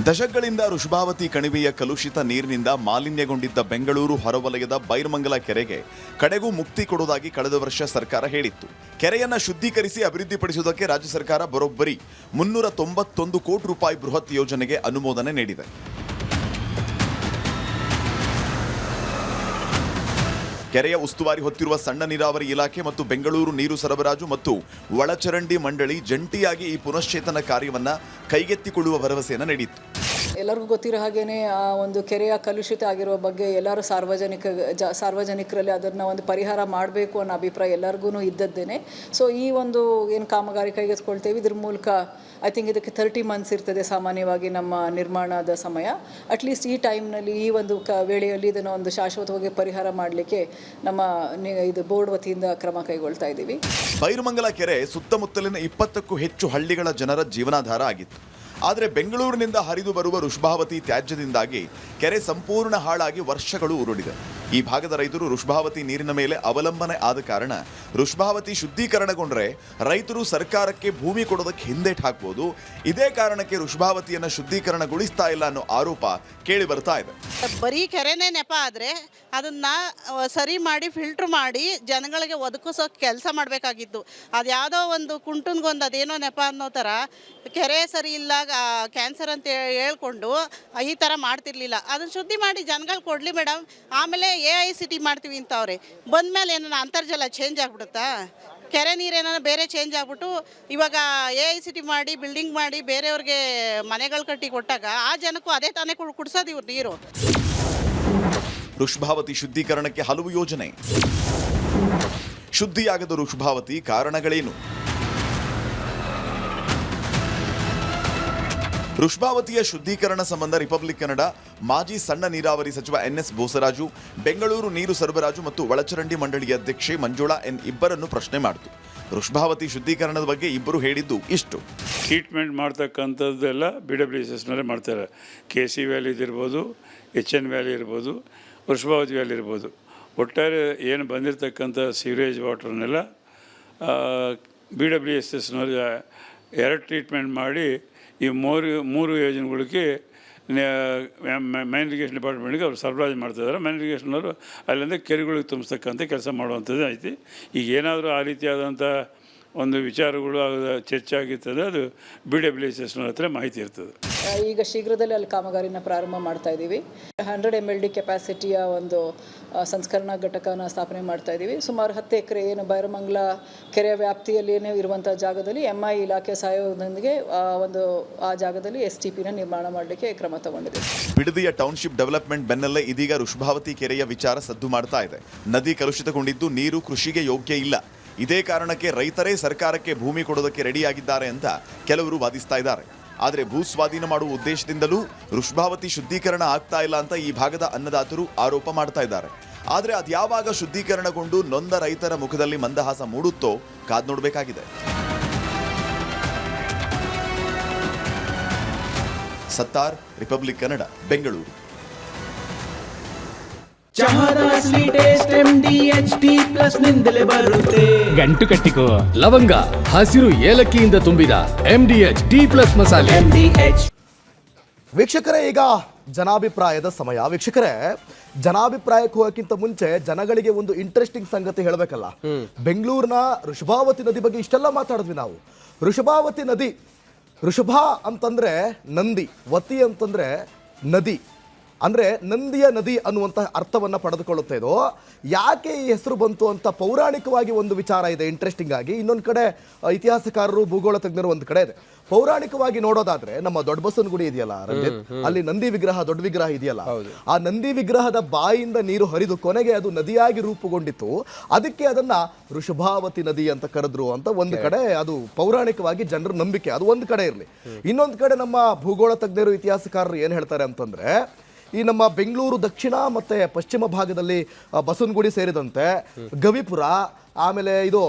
ದಶಕಗಳಿಂದ ವೃಷಭಾವತಿ ಕಣಿವೆಯ ಕಲುಷಿತ ನೀರಿನಿಂದ ಮಾಲಿನ್ಯಗೊಂಡಿದ್ದ ಬೆಂಗಳೂರು ಹೊರವಲಯದ ಬೈರಮಂಗಲ ಕೆರೆಗೆ ಕಡೆಗೂ ಮುಕ್ತಿ ಕೊಡುವುದಾಗಿ ಕಳೆದ ವರ್ಷ ಸರ್ಕಾರ ಹೇಳಿತ್ತು. ಕೆರೆಯನ್ನ ಶುದ್ಧೀಕರಿಸಿ ಅಭಿವೃದ್ಧಿಪಡಿಸುವುದಕ್ಕೆ ರಾಜ್ಯ ಸರ್ಕಾರ ಬರೋಬ್ಬರಿ 391 ಕೋಟಿ ರೂಪಾಯಿ ಬೃಹತ್ ಯೋಜನೆಗೆ ಅನುಮೋದನೆ ನೀಡಿದೆ. ಕೆರೆಯ ಉಸ್ತುವಾರಿ ಹೊತ್ತಿರುವ ಸಣ್ಣ ನೀರಾವರಿ ಇಲಾಖೆ ಮತ್ತು ಬೆಂಗಳೂರು ನೀರು ಸರಬರಾಜು ಮತ್ತು ಒಳಚರಂಡಿ ಮಂಡಳಿ ಜಂಟಿಯಾಗಿ ಈ ಪುನಶ್ಚೇತನ ಕಾರ್ಯವನ್ನು ಕೈಗೆತ್ತಿಕೊಳ್ಳುವ ಭರವಸೆಯನ್ನು ನೀಡಿತ್ತು. ಎಲ್ಲರಿಗೂ ಗೊತ್ತಿರೋ ಹಾಗೇನೆ ಆ ಒಂದು ಕೆರೆಯ ಕಲುಷಿತ ಆಗಿರುವ ಬಗ್ಗೆ ಎಲ್ಲರೂ ಸಾರ್ವಜನಿಕರಲ್ಲಿ ಅದನ್ನು ಒಂದು ಪರಿಹಾರ ಮಾಡಬೇಕು ಅನ್ನೋ ಅಭಿಪ್ರಾಯ ಎಲ್ಲರಿಗೂ ಇದ್ದದ್ದೇನೆ. ಸೊ ಈ ಒಂದು ಏನು ಕಾಮಗಾರಿ ಕೈಗೆತ್ತಿಕೊಳ್ತೇವೆ, ಇದ್ರ ಮೂಲಕ ಐ ಥಿಂಕ್ ಇದಕ್ಕೆ 30 months ಇರ್ತದೆ ಸಾಮಾನ್ಯವಾಗಿ ನಮ್ಮ ನಿರ್ಮಾಣದ ಸಮಯ. ಅಟ್ಲೀಸ್ಟ್ ಈ ಟೈಮ್ನಲ್ಲಿ ಈ ಒಂದು ವೇಳೆಯಲ್ಲಿ ಇದನ್ನು ಒಂದು ಶಾಶ್ವತವಾಗಿ ಪರಿಹಾರ ಮಾಡಲಿಕ್ಕೆ ನಮ್ಮ ಇದು ಬೋರ್ಡ್ ವತಿಯಿಂದ ಕ್ರಮ ಕೈಗೊಳ್ತಾ ಇದ್ದೀವಿ. ಬೈರಮಂಗಲ ಕೆರೆ ಸುತ್ತಮುತ್ತಲಿನ 20ಕ್ಕೂ ಹೆಚ್ಚು ಹಳ್ಳಿಗಳ ಜನರ ಜೀವನಾಧಾರ ಆಗಿತ್ತು. ಆದರೆ ಬೆಂಗಳೂರಿನಿಂದ ಹರಿದು ಬರುವ ವೃಷಭಾವತಿ ತ್ಯಾಜ್ಯದಿಂದಾಗಿ ಕೆರೆ ಸಂಪೂರ್ಣ ಹಾಳಾಗಿ ವರ್ಷಗಳು ಉರುಳಿದೆ. ಈ ಭಾಗದ ರೈತರು ವೃಷಭಾವತಿ ನೀರಿನ ಮೇಲೆ ಅವಲಂಬನೆ ಆದ ಕಾರಣ ವೃಷಭಾವತಿ ಶುದ್ಧೀಕರಣಗೊಂಡ್ರೆ ರೈತರು ಸರ್ಕಾರಕ್ಕೆ ಭೂಮಿ ಕೊಡೋದಕ್ಕೆ ಹಿಂದೇಟು ಹಾಕ್ಬೋದು. ಇದೇ ಕಾರಣಕ್ಕೆ ವೃಷಭಾವತಿಯನ್ನು ಶುದ್ಧೀಕರಣಗೊಳಿಸ್ತಾ ಇಲ್ಲ ಅನ್ನೋ ಆರೋಪ ಕೇಳಿ ಬರ್ತಾ ಇದೆ. ಬರೀ ಕೆರೆನೇ ನೆಪ ಆದರೆ ಅದನ್ನ ಸರಿ ಮಾಡಿ ಫಿಲ್ಟ್ರ್ ಮಾಡಿ ಜನಗಳಿಗೆ ಒದಗಿಸೋ ಕೆಲಸ ಮಾಡಬೇಕಾಗಿತ್ತು. ಅದು ಯಾವುದೋ ಒಂದು ಕುಂಟನ್ಗೊಂದು ಅದೇನೋ ನೆಪ ಅನ್ನೋ ಥರ ಕೆರೆ ಸರಿ ಇಲ್ಲ, ಕ್ಯಾನ್ಸರ್ ಅಂತ ಹೇಳ್ಕೊಂಡು ಈ ಥರ ಮಾಡ್ತಿರ್ಲಿಲ್ಲ. ಅದನ್ನು ಶುದ್ಧಿ ಮಾಡಿ ಜನಗಳು ಕೊಡಲಿ ಮೇಡಮ್. ಆಮೇಲೆ AICT ಮಾಡ್ತೀವಿ ಅಂತವ್ರೆ ಬಂದಮೇಲೆ ಏನಾರ ಅಂತರ್ಜಲ ಚೇಂಜ್ ಆಗಿಬಿಡುತ್ತಾ? ಕೆರೆ ನೀರೇನಾರ ಬೇರೆ ಚೇಂಜ್ ಆಗಿಬಿಟ್ಟು ಇವಾಗ AICT ಮಾಡಿ ಬಿಲ್ಡಿಂಗ್ ಮಾಡಿ ಬೇರೆಯವ್ರಿಗೆ ಮನೆಗಳು ಕಟ್ಟಿ ಕೊಟ್ಟಾಗ ಆ ಜನಕ್ಕೂ ಅದೇ ತಾನೇ ಕುಡಿಸೋದು ಇವ್ರು ನೀರು. ವೃಷಭಾವತಿ ಶುದ್ಧೀಕರಣಕ್ಕೆ ಹಲವು ಯೋಜನೆ. ಶುದ್ಧಿಯಾಗದ ವೃಷಭಾವತಿ ಕಾರಣಗಳೇನು? ವೃಷಭಾವತಿಯ ಶುದ್ಧೀಕರಣ ಸಂಬಂಧ ರಿಪಬ್ಲಿಕ್ ಕನ್ನಡ ಮಾಜಿ ಸಣ್ಣ ನೀರಾವರಿ ಸಚಿವ NS ಬೋಸರಾಜು, ಬೆಂಗಳೂರು ನೀರು ಸರಬರಾಜು ಮತ್ತು ಒಳಚರಂಡಿ ಮಂಡಳಿಯ ಅಧ್ಯಕ್ಷೆ ಮಂಜುಳಾ N ಇಬ್ಬರನ್ನು ಪ್ರಶ್ನೆ ಮಾಡಿತು. ವೃಷಭಾವತಿ ಶುದ್ಧೀಕರಣದ ಬಗ್ಗೆ ಇಬ್ಬರು ಹೇಳಿದ್ದು ಇಷ್ಟು. ಟ್ರೀಟ್ಮೆಂಟ್ ಮಾಡ್ತಕ್ಕಂಥದ್ದೆಲ್ಲ BWSS ಮೇಲೆ ಮಾಡ್ತಾರೆ. KC ವ್ಯಾಲಿ ಇರ್ಬೋದು, HN ವ್ಯಾಲಿ ಇರ್ಬೋದು, ವೃಷಭಾವತಿಯಲ್ಲಿರ್ಬೋದು, ಒಟ್ಟಾರೆ ಏನು ಬಂದಿರತಕ್ಕಂಥ ಸೀವೇಜ್ ವಾಟರ್ನೆಲ್ಲ BWSSನವ್ರು 2 ಟ್ರೀಟ್ಮೆಂಟ್ ಮಾಡಿ ಈ ಮೂರು ಯೋಜನೆಗಳಿಗೆ ಮೈನ್ ಇರಿಗೇಷನ್ ಡಿಪಾರ್ಟ್ಮೆಂಟ್ಗೆ ಅವ್ರು ಸರಬರಾಜು ಮಾಡ್ತಿದ್ದಾರೆ. ಮೈನ್ ಇರಿಗೇಷನ್ನವರು ಅಲ್ಲಿಂದ ಕೆರೆಗಳಿಗೆ ತುಂಬಿಸ್ತಕ್ಕಂಥ ಕೆಲಸ ಮಾಡುವಂಥದ್ದು ಐತಿ. ಈಗ ಏನಾದರೂ ಆ ರೀತಿಯಾದಂಥ ಒಂದು ವಿಚಾರಗಳು ಚರ್ಚೆ ಆಗಿರ್ತದೆ, ಅದು BWSSನವ್ರ ಹತ್ರ ಮಾಹಿತಿ ಇರ್ತದೆ. ಈಗ ಶೀಘ್ರದಲ್ಲೇ ಅಲ್ಲಿ ಕಾಮಗಾರಿನ ಪ್ರಾರಂಭ ಮಾಡ್ತಾ ಇದ್ದೀವಿ. 100 MLD ಕೆಪಾಸಿಟಿಯ ಒಂದು ಸಂಸ್ಕರಣಾ ಘಟಕನ ಸ್ಥಾಪನೆ ಮಾಡ್ತಾ ಇದ್ದೀವಿ. ಸುಮಾರು 10 ಎಕರೆ ಏನು ಬೈರಮಂಗಲ ಕೆರೆಯ ವ್ಯಾಪ್ತಿಯಲ್ಲಿಯೇ ಇರುವಂಥ ಜಾಗದಲ್ಲಿ MI ಇಲಾಖೆ ಸಹಯೋಗದೊಂದಿಗೆ ಆ ಜಾಗದಲ್ಲಿ STPನ ನಿರ್ಮಾಣ ಮಾಡಲಿಕ್ಕೆ ಕ್ರಮ ತಗೊಂಡಿದೆ. ಬಿಡದಿಯ ಟೌನ್ಶಿಪ್ ಡೆವಲಪ್ಮೆಂಟ್ ಬೆನ್ನಲ್ಲೇ ಇದೀಗ ವೃಷಭಾವತಿ ಕೆರೆಯ ವಿಚಾರ ಸದ್ದು ಮಾಡ್ತಾ ಇದೆ. ನದಿ ಕಲುಷಿತಗೊಂಡಿದ್ದು ನೀರು ಕೃಷಿಗೆ ಯೋಗ್ಯ ಇಲ್ಲ. ಇದೇ ಕಾರಣಕ್ಕೆ ರೈತರೇ ಸರ್ಕಾರಕ್ಕೆ ಭೂಮಿ ಕೊಡೋದಕ್ಕೆ ರೆಡಿಯಾಗಿದ್ದಾರೆ ಅಂತ ಕೆಲವರು ವಾದಿಸ್ತಾ ಇದ್ದಾರೆ. ಆದರೆ ಭೂ ಸ್ವಾಧೀನ ಮಾಡುವ ಉದ್ದೇಶದಿಂದಲೂ ವೃಷಭಾವತಿ ಶುದ್ಧೀಕರಣ ಆಗ್ತಾ ಇಲ್ಲ ಅಂತ ಈ ಭಾಗದ ಅನ್ನದಾತರು ಆರೋಪ ಮಾಡ್ತಾ ಇದ್ದಾರೆ. ಆದರೆ ಅದ್ಯಾವಾಗ ಶುದ್ಧೀಕರಣಗೊಂಡು ನೊಂದ ರೈತರ ಮುಖದಲ್ಲಿ ಮಂದಹಾಸ ಮೂಡುತ್ತೋ ಕಾದ್ ನೋಡಬೇಕಾಗಿದೆ. ಸತ್ತಾರ್, ರಿಪಬ್ಲಿಕ್ ಕನ್ನಡ, ಬೆಂಗಳೂರು. ಗಂಟು ಕಟ್ಟಿಕೋ ಲವಂಗ, ಹಸಿರು ಏಲಕ್ಕಿಯಿಂದ ತುಂಬಿದ MDH T+ ಮಸಾಲೆ. ವೀಕ್ಷಕರೇ, ಈಗ ಜನಾಭಿಪ್ರಾಯದ ಸಮಯ. ವೀಕ್ಷಕರೇ, ಜನಾಭಿಪ್ರಾಯಕ್ಕೆ ಹೋಗೋಕ್ಕಿಂತ ಮುಂಚೆ ಜನಗಳಿಗೆ ಒಂದು ಇಂಟ್ರೆಸ್ಟಿಂಗ್ ಸಂಗತಿ ಹೇಳಬೇಕಲ್ಲ. ಬೆಂಗಳೂರಿನ ವೃಷಭಾವತಿ ನದಿ ಬಗ್ಗೆ ಇಷ್ಟೆಲ್ಲ ಮಾತಾಡಿದ್ವಿ ನಾವು. ವೃಷಭಾವತಿ ನದಿ, ವೃಷಭ ಅಂತಂದ್ರೆ ನಂದಿ, ವತಿ ಅಂತಂದ್ರೆ ನದಿ, ಅಂದರೆ ನಂದಿಯ ನದಿ ಅನ್ನುವಂಥ ಅರ್ಥವನ್ನು ಪಡೆದುಕೊಳ್ಳುತ್ತೆ. ಇದು ಯಾಕೆ ಈ ಹೆಸರು ಬಂತು ಅಂತ ಪೌರಾಣಿಕವಾಗಿ ಒಂದು ವಿಚಾರ ಇದೆ ಇಂಟ್ರೆಸ್ಟಿಂಗ್ ಆಗಿ. ಇನ್ನೊಂದು ಕಡೆ ಇತಿಹಾಸಕಾರರು, ಭೂಗೋಳ ತಜ್ಞರು ಒಂದು ಕಡೆ ಇದೆ. ಪೌರಾಣಿಕವಾಗಿ ನೋಡೋದಾದ್ರೆ ನಮ್ಮ ದೊಡ್ಡಬಸವನ ಗುಡಿ ಇದೆಯಲ್ಲ ರಂಜಿತ್, ಅಲ್ಲಿ ನಂದಿ ವಿಗ್ರಹ, ದೊಡ್ಡ ವಿಗ್ರಹ ಇದೆಯಲ್ಲ, ಆ ನಂದಿ ವಿಗ್ರಹದ ಬಾಯಿಂದ ನೀರು ಹರಿದು ಕೊನೆಗೆ ಅದು ನದಿಯಾಗಿ ರೂಪುಗೊಂಡಿತ್ತು. ಅದಕ್ಕೆ ಅದನ್ನ ವೃಷಭಾವತಿ ನದಿ ಅಂತ ಕರೆದ್ರು ಅಂತ ಒಂದು ಕಡೆ ಅದು ಪೌರಾಣಿಕವಾಗಿ ಜನರ ನಂಬಿಕೆ. ಅದು ಒಂದು ಕಡೆ ಇರಲಿ. ಇನ್ನೊಂದು ಕಡೆ ನಮ್ಮ ಭೂಗೋಳ ತಜ್ಞರು, ಇತಿಹಾಸಕಾರರು ಏನು ಹೇಳ್ತಾರೆ ಅಂತಂದ್ರೆ, ಈ ನಮ್ಮ ಬೆಂಗಳೂರು ದಕ್ಷಿಣ ಮತ್ತು ಪಶ್ಚಿಮ ಭಾಗದಲ್ಲಿ ಬಸವನಗುಡಿ ಸೇರಿದಂತೆ ಗವಿಪುರ, ಆಮೇಲೆ ಇದು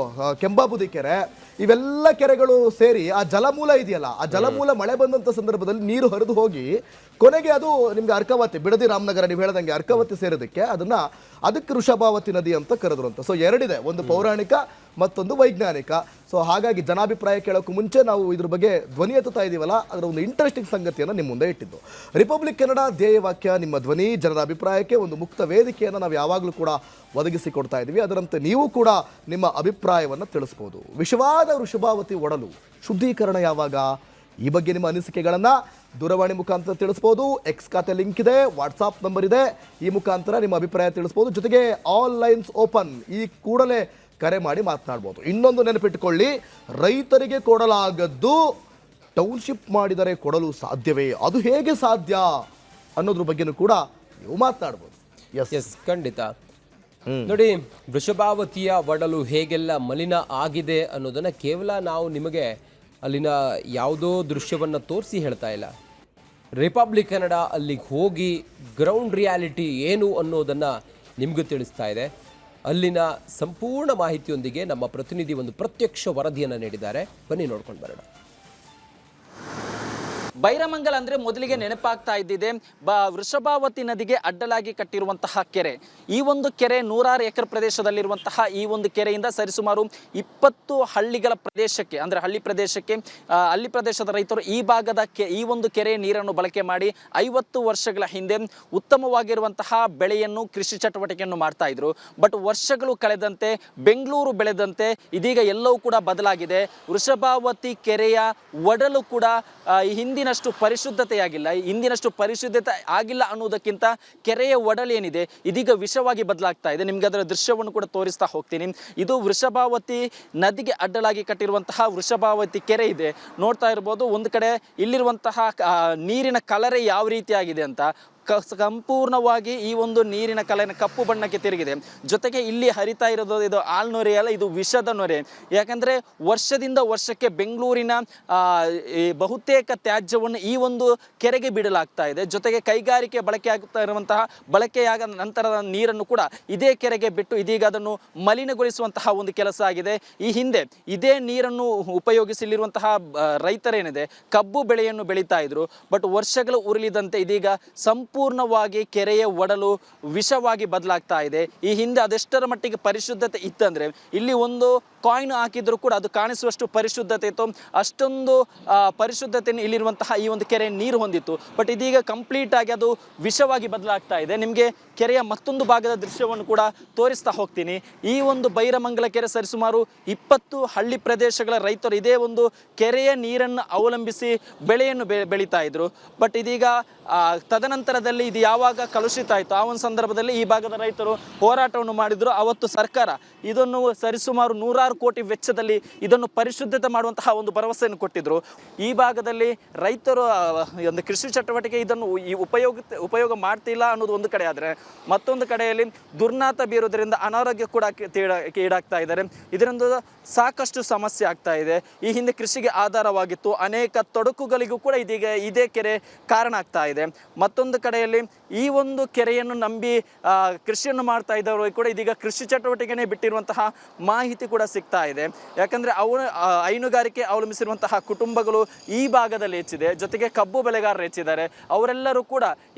ಕೆಂಬಾಬುದಿ ಕೆರೆ, ಇವೆಲ್ಲ ಕೆರೆಗಳು ಸೇರಿ ಆ ಜಲಮೂಲ ಇದೆಯಲ್ಲ, ಆ ಜಲಮೂಲ ಮಳೆ ಬಂದಂಥ ಸಂದರ್ಭದಲ್ಲಿ ನೀರು ಹರಿದು ಹೋಗಿ ಕೊನೆಗೆ ಅದು ನಿಮ್ಗೆ ಅರ್ಕಾವತಿ, ಬಿಡದಿ ರಾಮನಗರ ನೀವು ಹೇಳ್ದಂಗೆ ಅರ್ಕಾವತಿ ಸೇರೋದಕ್ಕೆ ಅದಕ್ಕೆ ವೃಷಭಾವತಿ ನದಿ ಅಂತ ಕರೆದ್ರು ಅಂತ. ಸೊ ಎರಡಿದೆ, ಒಂದು ಪೌರಾಣಿಕ ಮತ್ತೊಂದು ವೈಜ್ಞಾನಿಕ. ಸೊ ಹಾಗಾಗಿ ಜನಾಭಿಪ್ರಾಯ ಕೇಳೋಕ್ಕೂ ಮುಂಚೆ ನಾವು ಇದ್ರ ಬಗ್ಗೆ ಧ್ವನಿ ಎತ್ತುತ್ತಾ ಇದ್ದೀವಲ್ಲ, ಅದರ ಒಂದು ಇಂಟ್ರೆಸ್ಟಿಂಗ್ ಸಂಗತಿಯನ್ನು ನಿಮ್ಮ ಮುಂದೆ ಇಟ್ಟಿದ್ದು. ರಿಪಬ್ಲಿಕ್ ಕನ್ನಡ ಧ್ಯೇಯವಾಕ್ಯ ನಿಮ್ಮ ಧ್ವನಿ, ಜನರ ಅಭಿಪ್ರಾಯಕ್ಕೆ ಒಂದು ಮುಕ್ತ ವೇದಿಕೆಯನ್ನು ನಾವು ಯಾವಾಗಲೂ ಕೂಡ ಒದಗಿಸಿಕೊಡ್ತಾ ಇದ್ದೀವಿ. ಅದರಂತೆ ನೀವು ಕೂಡ ನಿಮ್ಮ ಅಭಿಪ್ರಾಯವನ್ನು ತಿಳಿಸ್ಬೋದು. ವಿಷವಾದ ವೃಷಭಾವತಿ ಒಡಲು ಶುದ್ಧೀಕರಣ ಯಾವಾಗ? ಈ ಬಗ್ಗೆ ನಿಮ್ಮ ಅನಿಸಿಕೆಗಳನ್ನು ದೂರವಾಣಿ ಮುಖಾಂತರ ತಿಳಿಸ್ಬೋದು. ಎಕ್ಸ್ ಖಾತೆ ಲಿಂಕ್ ಇದೆ, ವಾಟ್ಸಾಪ್ ನಂಬರ್ ಇದೆ, ಈ ಮುಖಾಂತರ ನಿಮ್ಮ ಅಭಿಪ್ರಾಯ ತಿಳಿಸ್ಬೋದು. ಜೊತೆಗೆ ಆಲ್ ಲೈನ್ಸ್ ಓಪನ್, ಈ ಕೂಡಲೇ ಕರೆ ಮಾಡಿ ಮಾತನಾಡ್ಬೋದು. ಇನ್ನೊಂದು ನೆನಪಿಟ್ಟುಕೊಳ್ಳಿ, ರೈತರಿಗೆ ಕೊಡಲಾಗದ್ದು ಟೌನ್ಶಿಪ್ ಮಾಡಿದರೆ ಕೊಡಲು ಸಾಧ್ಯವೇ? ಅದು ಹೇಗೆ ಸಾಧ್ಯ ಅನ್ನೋದ್ರ ಬಗ್ಗೆನೂ ಕೂಡ ನೀವು ಮಾತನಾಡ್ಬೋದು. ಎಸ್, ಖಂಡಿತ. ನೋಡಿ, ವೃಷಭಾವತಿಯ ಒಡಲು ಹೇಗೆಲ್ಲ ಮಲಿನ ಆಗಿದೆ ಅನ್ನೋದನ್ನು ಕೇವಲ ನಾವು ನಿಮಗೆ ಅಲ್ಲಿನ ಯಾವುದೋ ದೃಶ್ಯವನ್ನು ತೋರಿಸಿ ಹೇಳ್ತಾ ಇಲ್ಲ. ರಿಪಬ್ಲಿಕ್ ಕನ್ನಡ ಅಲ್ಲಿಗೆ ಹೋಗಿ ಗ್ರೌಂಡ್ ರಿಯಾಲಿಟಿ ಏನು ಅನ್ನೋದನ್ನು ನಿಮಗೂ ತಿಳಿಸ್ತಾ ಇದೆ. ಅಲ್ಲಿನ ಸಂಪೂರ್ಣ ಮಾಹಿತಿಯೊಂದಿಗೆ ನಮ್ಮ ಪ್ರತಿನಿಧಿ ಒಂದು ಪ್ರತ್ಯಕ್ಷ ವರದಿಯನ್ನು ನೀಡಿದ್ದಾರೆ. ಬನ್ನಿ ನೋಡ್ಕೊಂಡು ಬರೋಣ. ಬೈರಮಂಗಲ ಅಂದರೆ ಮೊದಲಿಗೆ ನೆನಪಾಗ್ತಾ ಇದ್ದಿದೆ ವೃಷಭಾವತಿ ನದಿಗೆ ಅಡ್ಡಲಾಗಿ ಕಟ್ಟಿರುವಂತಹ ಕೆರೆ. ಈ ಒಂದು ಕೆರೆ 106 ಎಕರೆ ಪ್ರದೇಶದಲ್ಲಿರುವಂತಹ ಈ ಒಂದು ಕೆರೆಯಿಂದ ಸರಿಸುಮಾರು 20 ಹಳ್ಳಿಗಳ ಪ್ರದೇಶಕ್ಕೆ, ಅಂದರೆ ಹಳ್ಳಿ ಪ್ರದೇಶಕ್ಕೆ, ಹಳ್ಳಿ ಪ್ರದೇಶದ ರೈತರು ಈ ಭಾಗದ ಈ ಒಂದು ಕೆರೆಯ ನೀರನ್ನು ಬಳಕೆ ಮಾಡಿ 50 ವರ್ಷಗಳ ಹಿಂದೆ ಉತ್ತಮವಾಗಿರುವಂತಹ ಬೆಳೆಯನ್ನು, ಕೃಷಿ ಚಟುವಟಿಕೆಯನ್ನು ಮಾಡ್ತಾ ಇದ್ರು. ಬಟ್ ವರ್ಷಗಳು ಕಳೆದಂತೆ, ಬೆಂಗಳೂರು ಬೆಳೆದಂತೆ ಇದೀಗ ಎಲ್ಲವೂ ಕೂಡ ಬದಲಾಗಿದೆ. ವೃಷಭಾವತಿ ಕೆರೆಯ ಒಡಲು ಕೂಡ ಹಿಂದಿನಷ್ಟು ಪರಿಶುದ್ಧತೆಯಾಗಿಲ್ಲ, ಹಿಂದಿನಷ್ಟು ಪರಿಶುದ್ಧತೆ ಆಗಿಲ್ಲ ಅನ್ನೋದಕ್ಕಿಂತ ಕೆರೆಯ ಒಡಲೇನಿದೆ ಇದೀಗ ವಿಷವಾಗಿ ಬದಲಾಗ್ತಾ ಇದೆ. ನಿಮ್ಗೆ ಅದರ ದೃಶ್ಯವನ್ನು ಕೂಡ ತೋರಿಸ್ತಾ ಹೋಗ್ತೀನಿ. ಇದು ವೃಷಭಾವತಿ ನದಿಗೆ ಅಡ್ಡಲಾಗಿ ಕಟ್ಟಿರುವಂತಹ ವೃಷಭಾವತಿ ಕೆರೆ ಇದೆ. ನೋಡ್ತಾ ಇರ್ಬೋದು, ಒಂದು ಕಡೆ ಇಲ್ಲಿರುವಂತಹ ನೀರಿನ ಕಲರೇ ಯಾವ ರೀತಿಯಾಗಿದೆ ಅಂತ. ಸಂಪೂರ್ಣವಾಗಿ ಈ ಒಂದು ನೀರಿನ ಕಲೆನ ಕಪ್ಪು ಬಣ್ಣಕ್ಕೆ ತಿರುಗಿದೆ. ಜೊತೆಗೆ ಇಲ್ಲಿ ಹರಿತಾ ಇರೋದು ಇದು ಆಲ್ನೊರೆ ಅಲ್ಲ, ಇದು ವಿಷದ ನೊರೆ. ಯಾಕಂದರೆ ವರ್ಷದಿಂದ ವರ್ಷಕ್ಕೆ ಬೆಂಗಳೂರಿನ ಬಹುತೇಕ ತ್ಯಾಜ್ಯವನ್ನು ಈ ಒಂದು ಕೆರೆಗೆ ಬಿಡಲಾಗ್ತಾ ಇದೆ. ಜೊತೆಗೆ ಕೈಗಾರಿಕೆ ಬಳಕೆಯಾದ ನಂತರದ ನೀರನ್ನು ಕೂಡ ಇದೇ ಕೆರೆಗೆ ಬಿಟ್ಟು ಇದೀಗ ಅದನ್ನು ಮಲಿನಗೊಳಿಸುವಂತಹ ಒಂದು ಕೆಲಸ ಆಗಿದೆ. ಈ ಹಿಂದೆ ಇದೇ ನೀರನ್ನು ಉಪಯೋಗಿಸಲಿರುವಂತಹ ರೈತರೇನಿದೆ ಕಬ್ಬು ಬೆಳೆಯನ್ನು ಬೆಳೀತಾ ಇದ್ರು. ಬಟ್ ವರ್ಷಗಳು ಉರುಳಿದಂತೆ ಇದೀಗ ಸಂಪೂರ್ಣವಾಗಿ ಕೆರೆಯ ಒಡಲು ವಿಷವಾಗಿ ಬದಲಾಗ್ತಾ ಇದೆ. ಈ ಹಿಂದೆ ಅದೆಷ್ಟರ ಮಟ್ಟಿಗೆ ಪರಿಶುದ್ಧತೆ ಇತ್ತಂದರೆ ಇಲ್ಲಿ ಒಂದು ಕಾಯಿನ್ ಹಾಕಿದ್ರು ಕೂಡ ಅದು ಕಾಣಿಸುವಷ್ಟು ಪರಿಶುದ್ಧತೆ ಇತ್ತು, ಅಷ್ಟೊಂದು ಪರಿಶುದ್ಧತೆಯನ್ನು ಇಲ್ಲಿರುವಂತಹ ಈ ಒಂದು ಕೆರೆ ನೀರು ಹೊಂದಿತ್ತು. ಬಟ್ ಇದೀಗ ಕಂಪ್ಲೀಟ್ ಆಗಿ ಅದು ವಿಷವಾಗಿ ಬದಲಾಗ್ತಾ ಇದೆ. ನಿಮಗೆ ಕೆರೆಯ ಮತ್ತೊಂದು ಭಾಗದ ದೃಶ್ಯವನ್ನು ಕೂಡ ತೋರಿಸ್ತಾ ಹೋಗ್ತೀನಿ. ಈ ಒಂದು ಬೈರಮಂಗಲ ಕೆರೆ ಸರಿಸುಮಾರು 20 ಹಳ್ಳಿ ಪ್ರದೇಶಗಳ ರೈತರು ಇದೇ ಒಂದು ಕೆರೆಯ ನೀರನ್ನು ಅವಲಂಬಿಸಿ ಬೆಳೆಯನ್ನು ಬೆಳೀತಾ ಇದ್ರು. ಬಟ್ ಇದೀಗ ತದನಂತರದಲ್ಲಿ ಇದು ಯಾವಾಗ ಕಲುಷಿತ ಆಯಿತು ಆ ಒಂದು ಸಂದರ್ಭದಲ್ಲಿ ಈ ಭಾಗದ ರೈತರು ಹೋರಾಟವನ್ನು ಮಾಡಿದ್ರು. ಅವತ್ತು ಸರ್ಕಾರ ಇದನ್ನು ಸರಿಸುಮಾರು 100 ಕೋಟಿ ವೆಚ್ಚದಲ್ಲಿ ಇದನ್ನು ಪರಿಶುದ್ಧತೆ ಮಾಡುವಂತಹ ಒಂದು ಭರವಸೆಯನ್ನು ಕೊಟ್ಟಿದ್ರು. ಈ ಭಾಗದಲ್ಲಿ ರೈತರು ಒಂದು ಕೃಷಿ ಚಟುವಟಿಕೆ ಇದನ್ನು ಉಪಯೋಗ ಮಾಡ್ತಿಲ್ಲ ಅನ್ನೋದು ಒಂದು ಕಡೆ ಆದರೆ, ಮತ್ತೊಂದು ಕಡೆಯಲ್ಲಿ ದುರ್ನಾತ ಬೀರೋದ್ರಿಂದ ಅನಾರೋಗ್ಯ ಕೂಡ ಈಡಾಗ್ತಾ ಇದ್ದಾರೆ. ಇದರಿಂದ ಸಾಕಷ್ಟು ಸಮಸ್ಯೆ ಆಗ್ತಾ ಇದೆ. ಈ ಹಿಂದೆ ಕೃಷಿಗೆ ಆಧಾರವಾಗಿತ್ತು, ಅನೇಕ ತೊಡಕುಗಳಿಗೂ ಕೂಡ ಇದೀಗ ಇದೇ ಕೆರೆ ಕಾರಣ ಆಗ್ತಾ ಇದೆ. ಮತ್ತೊಂದು ಕಡೆಯಲ್ಲಿ ಈ ಒಂದು ಕೆರೆಯನ್ನು ನಂಬಿ ಕೃಷಿಯನ್ನು ಮಾಡ್ತಾ ಇದ್ದವರು ಕೂಡ ಇದೀಗ ಕೃಷಿ ಚಟುವಟಿಕೆನೇ ಬಿಟ್ಟಿರುವಂತಹ ಮಾಹಿತಿ ಕೂಡ ಸಿಗ್ತಾ ಇದೆ. ಯಾಕಂದರೆ ಹೈನುಗಾರಿಕೆ ಅವಲಂಬಿಸಿರುವಂತಹ ಕುಟುಂಬಗಳು ಈ ಭಾಗದಲ್ಲಿ ಹೆಚ್ಚಿದೆ, ಜೊತೆಗೆ ಕಬ್ಬು ಬೆಳೆಗಾರರು ಹೆಚ್ಚಿದ್ದಾರೆ. ಅವರೆಲ್ಲರೂ ಕೂಡ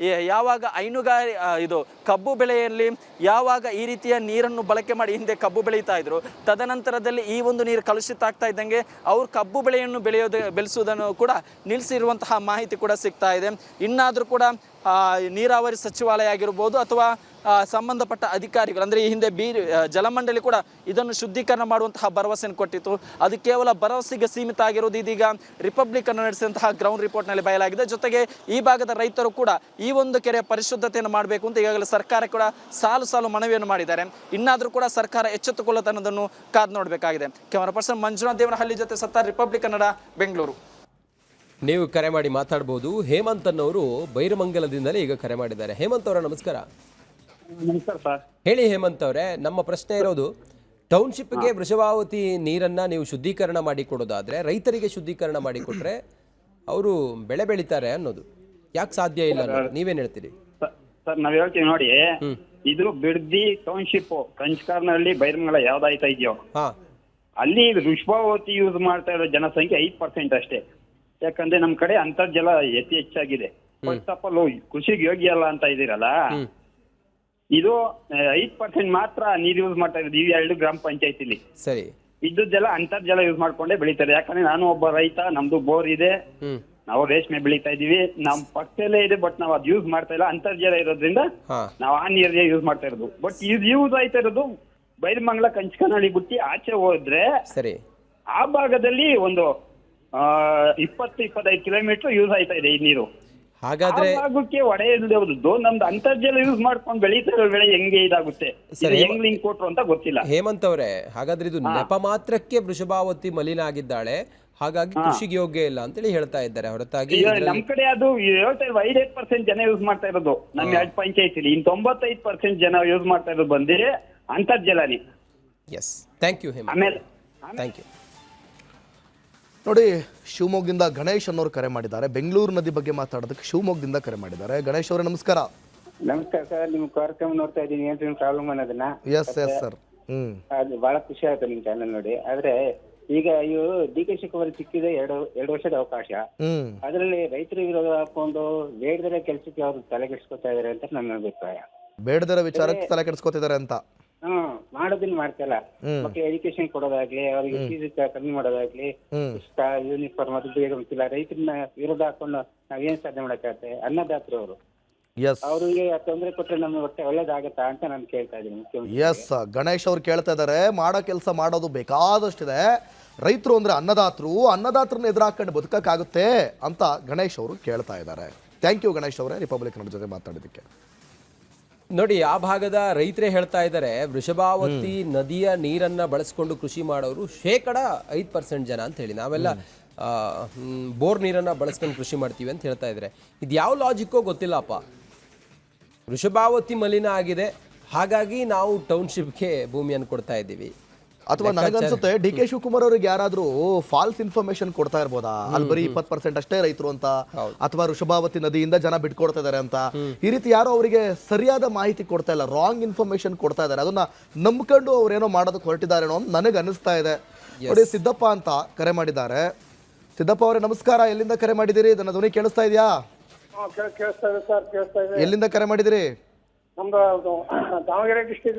ಯಾವಾಗ ಇದು ಕಬ್ಬು ಬೆಳೆಯಲ್ಲಿ ಯಾವಾಗ ಈ ರೀತಿಯ ನೀರನ್ನು ಬಳಕೆ ಮಾಡಿ ಹಿಂದೆ ಕಬ್ಬು ಬೆಳೀತಾ ಇದ್ರು, ತದನಂತರದಲ್ಲಿ ಈ ಒಂದು ನೀರು ಕಲುಷಿತ ಆಗ್ತಾ ಇದ್ದಂಗೆ ಅವರು ಕಬ್ಬು ಬೆಳೆಯನ್ನು ಬೆಳೆಸುವುದನ್ನು ಕೂಡ ನಿಲ್ಲಿಸಿರುವಂತಹ ಮಾಹಿತಿ ಕೂಡ ಸಿಗ್ತಾ ಇದೆ. ಇನ್ನಾದರೂ ಕೂಡ ನೀರಾವರಿ ಸಚಿವಾಲಯ ಆಗಿರ್ಬೋದು ಅಥವಾ ಸಂಬಂಧಪಟ್ಟ ಅಧಿಕಾರಿಗಳು ಅಂದರೆ ಈ ಹಿಂದೆ ಜಲಮಂಡಳಿ ಕೂಡ ಇದನ್ನು ಶುದ್ಧೀಕರಣ ಮಾಡುವಂತಹ ಭರವಸೆಯನ್ನು ಕೊಟ್ಟಿತ್ತು. ಅದು ಕೇವಲ ಭರವಸೆಗೆ ಸೀಮಿತ ಆಗಿರೋದು ಇದೀಗ ರಿಪಬ್ಲಿಕ್ ಅನ್ನು ನಡೆಸಿದಂತಹ ಗ್ರೌಂಡ್ ರಿಪೋರ್ಟ್ನಲ್ಲಿ ಬಯಲಾಗಿದೆ. ಜೊತೆಗೆ ಈ ಭಾಗದ ರೈತರು ಕೂಡ ಈ ಒಂದು ಕೆರೆಯ ಪರಿಶುದ್ಧತೆಯನ್ನು ಮಾಡಬೇಕು ಅಂತ ಈಗಾಗಲೇ ಸರ್ಕಾರ ಕೂಡ ಸಾಲು ಮನವಿಯನ್ನು ಮಾಡಿದ್ದಾರೆ. ಇನ್ನಾದರೂ ಕೂಡ ಸರ್ಕಾರ ಎಚ್ಚೆತ್ತುಕೊಳ್ಳುತ್ತೆ ಅನ್ನೋದನ್ನು ಕಾದು ನೋಡಬೇಕಾಗಿದೆ. ಕ್ಯಾಮರಾ ಪರ್ಸನ್ ಮಂಜುನಾಥ್ ದೇವನಹಳ್ಳಿ ಜೊತೆ ಸತ್ತಾರ್, ರಿಪಬ್ಲಿಕ್ ಕನ್ನಡ, ಬೆಂಗಳೂರು. ನೀವು ಕರೆ ಮಾಡಿ ಮಾತಾಡ್ಬೋದು. ಹೇಮಂತ್ ಅನ್ನೋರು ಬೈರಮಂಗಲದಿಂದಲೇ ಈಗ ಕರೆ ಮಾಡಿದ್ದಾರೆ. ಹೇಮಂತ್ ಅವರ ನಮಸ್ಕಾರ. ನಮಸ್ಕಾರ ಸರ್. ಹೇಳಿ ಹೇಮಂತ್ ಅವರೇ, ನಮ್ಮ ಪ್ರಶ್ನೆ ಇರೋದು ಟೌನ್ಶಿಪ್ಗೆ ವೃಷಭಾವತಿ ನೀರನ್ನ ನೀವು ಶುದ್ಧೀಕರಣ ಮಾಡಿ ಕೊಡೋದಾದ್ರೆ ರೈತರಿಗೆ ಶುದ್ಧೀಕರಣ ಮಾಡಿ ಕೊಟ್ರೆ ಅವರು ಬೆಳೆ ಬೆಳಿತಾರೆ ಅನ್ನೋದು ಯಾಕೆ ಸಾಧ್ಯ ಇಲ್ಲ ಅನ್ನೋದು ನೀವೇನ್ ಹೇಳ್ತೀರಿ? ಸರ್ ನಾವ್ ಹೇಳ್ತೀವಿ ನೋಡಿ, ಇದು ಬಿಡ್ದಿ ಟೌನ್ಶಿಪ್ ಕಂಚಕಾರ್ನಹಳ್ಳಿ ಬೈರಮಂಗಲ ಯಾವ್ದಾಯ್ತಾ ಇದೆಯೋ ಅಲ್ಲಿ ವೃಷಭಾವತಿ ಯೂಸ್ ಮಾಡ್ತಾ ಇರೋ ಜನಸಂಖ್ಯೆ 5% ಅಷ್ಟೇ. ಯಾಕಂದ್ರೆ ನಮ್ ಕಡೆ ಅಂತರ್ಜಲ ಹೆಚ್ಚಾಗಿದೆ. ಫಸ್ಟ್ ಆಫ್ ಆಲ್ ಕೃಷಿಗೆ ಯೋಗ್ಯ ಅಲ್ಲ ಅಂತ ಇದೀರಲ್ಲ, ಇದು 5% ಮಾತ್ರ ನೀರು ಯೂಸ್ ಮಾಡ್ತಾ ಇರೋದು ಈ 2 ಗ್ರಾಮ ಪಂಚಾಯತಿಲಿ. ಸರಿ, ಇದ್ದದ್ದೆಲ್ಲ ಅಂತರ್ಜಲ ಯೂಸ್ ಮಾಡ್ಕೊಂಡೇ ಬೆಳಿತಾರೆ. ಯಾಕಂದ್ರೆ ನಾನು ಒಬ್ಬ ರೈತ, ನಮ್ದು ಬೋರ್ ಇದೆ, ನಾವು ರೇಷ್ಮೆ ಬೆಳಿತಾ ಇದೀವಿ, ನಮ್ ಪಕ್ಕದಲ್ಲೇ ಇದೆ, ಬಟ್ ನಾವ್ ಅದು ಯೂಸ್ ಮಾಡ್ತಾ ಇಲ್ಲ. ಅಂತರ್ಜಲ ಇರೋದ್ರಿಂದ ನಾವ್ ಆ ನೀರೇ ಯೂಸ್ ಮಾಡ್ತಾ ಇರೋದು. ಬಟ್ ಇದು ಯೂಸ್ ಆಯ್ತಾ ಇರೋದು ಬೈರಮಂಗಲ ಕಂಚಕಾರ್ನಹಳ್ಳಿ ಬಿಟ್ಟು ಆಚೆ ಹೋದ್ರೆ ಸರಿ ಆ ಭಾಗದಲ್ಲಿ ಒಂದು 20-25 ಕಿಲೋಮೀಟರ್ ಯೂಸ್ ಆಯ್ತಾ ಇದೆ ಈ ನೀರು. ಹಾಗಾದ್ರೆ ಭಾಗಕ್ಕೆ ಒಡೆಯುವುದು ನಮ್ದು ಅಂತರ್ಜಲ ಯೂಸ್ ಮಾಡ್ಕೊಂಡು ಬೆಳೀತಾ ಇರೋ ಬೆಳೆ ಹೆಂಗೆ ಇದಾಗುತ್ತೆ, ಹೆಂಗ್ ಲಿಂಕ್ ಕೊಟ್ರು ಅಂತ ಗೊತ್ತಿಲ್ಲ. ಹೇಮಂತ್ ಅವರೇ, ಹಾಗಾದ್ರೆ ಇದು ನೆಪ ಮಾತ್ರಕ್ಕೆ ವೃಷಭಾವತಿ ಮಲಿನ ಆಗಿದ್ದಾಳೆ, ಹಾಗಾಗಿ ಕೃಷಿಗೆ ಯೋಗ್ಯ ಇಲ್ಲ ಅಂತೇಳಿ ಹೇಳ್ತಾ ಇದ್ದಾರೆ. ಹೊರತಾಗಿ ನಮ್ ಕಡೆ ಅದು ಹೇಳ್ತಾ ಇರೋ 5% ಜನ ಯೂಸ್ ಮಾಡ್ತಾ ಇರೋದು ನಮ್ಮ 2 ಪಂಚಾಯತಿಲಿ. 95% ಜನ ಯೂಸ್ ಮಾಡ್ತಾ ಇರೋದು ಬಂದಿದೆ ಅಂತರ್ಜಲನೇ. Yes, thank you Hemanth. ಆಮೇಲೆ ಥ್ಯಾಂಕ್ ಯು. ನೋಡಿ, ಶಿವಮೊಗ್ಗದಿಂದ ಗಣೇಶ್ ಅನ್ನೋರು ಕರೆ ಮಾಡಿದ್ದಾರೆ. ಬೆಂಗಳೂರು ನದಿ ಬಗ್ಗೆ ಮಾತಾಡೋದಕ್ಕೆ ಶಿವಮೊಗ್ಗದಿಂದ ಕರೆ ಮಾಡಿದ್ದಾರೆ. ಗಣೇಶ್ ಅವರೇ ನಮಸ್ಕಾರ. ನಮಸ್ಕಾರ ಸರ್, ನಿಮ್ ಕಾರ್ಯಕ್ರಮ ನೋಡ್ತಾ ಇದ್ದೀನಿ, ಏನ್ ಪ್ರಾಬ್ಲಮ್ ಅನ್ನೋದನ್ನ. Yes sir. ಅದು ಬಹಳ ಖುಷಿ ಆಯ್ತು ನಿಮ್ ಚಾನಲ್ ನೋಡಿ. ಆದ್ರೆ ಈಗ ಇವು DK ಶಿವಕುಮಾರ್ ಸಿಕ್ಕಿದೆ 2 ವರ್ಷದ ಅವಕಾಶ. ಅದರಲ್ಲಿ ರೈತರು ವಿರೋಧ ಹಾಕೊಂಡು ಬೇಡದರ ಕೆಲಸಕ್ಕೆ ಅವ್ರು ತಲೆ ಕೆಡಿಸ್ಕೊತಾ ಇದಾರೆ ಅಂತ ನನ್ನ ಅಭಿಪ್ರಾಯ. ಬೇಡದರ ವಿಚಾರಕ್ಕೆ ತಲೆ ಕೆಡಿಸ್ಕೊತಿದ್ದಾರೆ ಅಂತ ಮಾಡೋದನ್ನ ಮಾಡ್ತಲ್ಲ. ಮಕ್ಕಳು ಎಜುಕೇಶನ್ ಕೊಡೋದಾಗ್ಲಿ, ಅವ್ರಿಗೆ ಫೀಸ್ ಕಮ್ಮಿ ಮಾಡೋದಾಗ್ಲಿ, ಯೂನಿಫಾರ್ಮ್ ಅದು ಬೇಗ ಗೊತ್ತಿಲ್ಲ. ರೈತರನ್ನ ವಿರೋಧ ಹಾಕೊಂಡು ನಾವೇನ್ ಸಾಧನೆ ಮಾಡಕ್ಕಾಗತ್ತೆ? ಅನ್ನದಾತರು ಅವರು, ಅವ್ರಿಗೆ ತೊಂದರೆ ಕೊಟ್ರೆ ನಮ್ಮ ಹೊಟ್ಟೆ ಒಳ್ಳೇದಾಗತ್ತಾ ಅಂತ ನಾನು ಕೇಳ್ತಾ ಇದ್ದೀನಿ. ಎಸ್, ಗಣೇಶ್ ಅವ್ರು ಕೇಳ್ತಾ ಇದ್ದಾರೆ, ಮಾಡೋ ಕೆಲಸ ಮಾಡೋದು ಬೇಕಾದಷ್ಟಿದೆ, ರೈತರು ಅಂದ್ರೆ ಅನ್ನದಾತರನ್ನ ಎದುರಾಕೊಂಡು ಬದುಕಕ್ಕಾಗುತ್ತೆ ಅಂತ ಗಣೇಶ್ ಅವರು ಕೇಳ್ತಾ ಇದ್ದಾರೆ. ಥ್ಯಾಂಕ್ ಯು ಗಣೇಶ್ ಅವರೇ, ರಿಪಬ್ಲಿಕ್ ಕನ್ನಡ ಜೊತೆ ಮಾತಾಡೋದಕ್ಕೆ. ನೋಡಿ, ಆ ಭಾಗದ ರೈತರೇ ಹೇಳ್ತಾ ಇದ್ದಾರೆ, ವೃಷಭಾವತಿ ನದಿಯ ನೀರನ್ನ ಬಳಸ್ಕೊಂಡು ಕೃಷಿ ಮಾಡೋರು 5% ಜನ ಅಂತ ಹೇಳಿ. ನಾವೆಲ್ಲ ಬೋರ್ ನೀರನ್ನ ಬಳಸ್ಕೊಂಡು ಕೃಷಿ ಮಾಡ್ತೀವಿ ಅಂತ ಹೇಳ್ತಾ ಇದ್ದಾರೆ. ಇದು ಯಾವ ಲಾಜಿಕ್ಕೋ ಗೊತ್ತಿಲ್ಲಪ್ಪ. ವೃಷಭಾವತಿ ಮಲಿನ ಆಗಿದೆ, ಹಾಗಾಗಿ ನಾವು ಟೌನ್ಶಿಪ್ಗೆ ಭೂಮಿಯನ್ನು ಕೊಡ್ತಾ ಇದ್ದೀವಿ. ಅಥವಾ ನನಗನ್ಸುತ್ತೆ DK ಶಿವಕುಮಾರ್ ಅವ್ರಿಗೆ ಯಾರಾದ್ರೂ ಫಾಲ್ಸ್ ಇನ್ಫಾರ್ಮೇಶನ್ ಕೊಡ್ತಾ ಇರ್ಬೋದಾ, ಅಲ್ಲಿ ಬರೀ 20% ಅಷ್ಟೇ ರೈತರು ಅಂತ, ಅಥವಾ ವೃಷಭಾವತಿ ನದಿಯಿಂದ ಜನ ಬಿಟ್ಕೊಡ್ತಾ ಇದಾರೆ ಅಂತ. ಈ ರೀತಿ ಯಾರೋ ಅವರಿಗೆ ಸರಿಯಾದ ಮಾಹಿತಿ ಕೊಡ್ತಾ ಇಲ್ಲ, ರಾಂಗ್ ಇನ್ಫಾರ್ಮೇಶನ್ ಕೊಡ್ತಾ ಇದ್ದಾರೆ. ಅದನ್ನ ನಂಬ್ಕೊಂಡು ಅವ್ರೇನೋ ಮಾಡೋದಕ್ಕೆ ಹೊರಟಿದ್ದಾರೇನೋ ಅಂತ ನನಗೆ ಅನಿಸ್ತಾ ಇದೆ. ನೋಡಿ, ಸಿದ್ದಪ್ಪ ಅಂತ ಕರೆ ಮಾಡಿದ್ದಾರೆ. ಸಿದ್ದಪ್ಪ ಅವರೇ ನಮಸ್ಕಾರ, ಎಲ್ಲಿಂದ ಕರೆ ಮಾಡಿದ್ದೀರಿ? ನನ್ನ ಧ್ವನಿ ಕೇಳಿಸ್ತಾ ಇದೆಯಾ? ಕೇಳಿಸ್ತಾ ಇದೆ ಸರ್, ಕೇಳಿಸ್ತಾ ಇದೆ. ಎಲ್ಲಿಂದ ಕರೆ ಮಾಡಿದಿರಿ? ನಮ್ದು ದಾವಣಗೆರೆ ಡಿಸ್ಟಿಕ್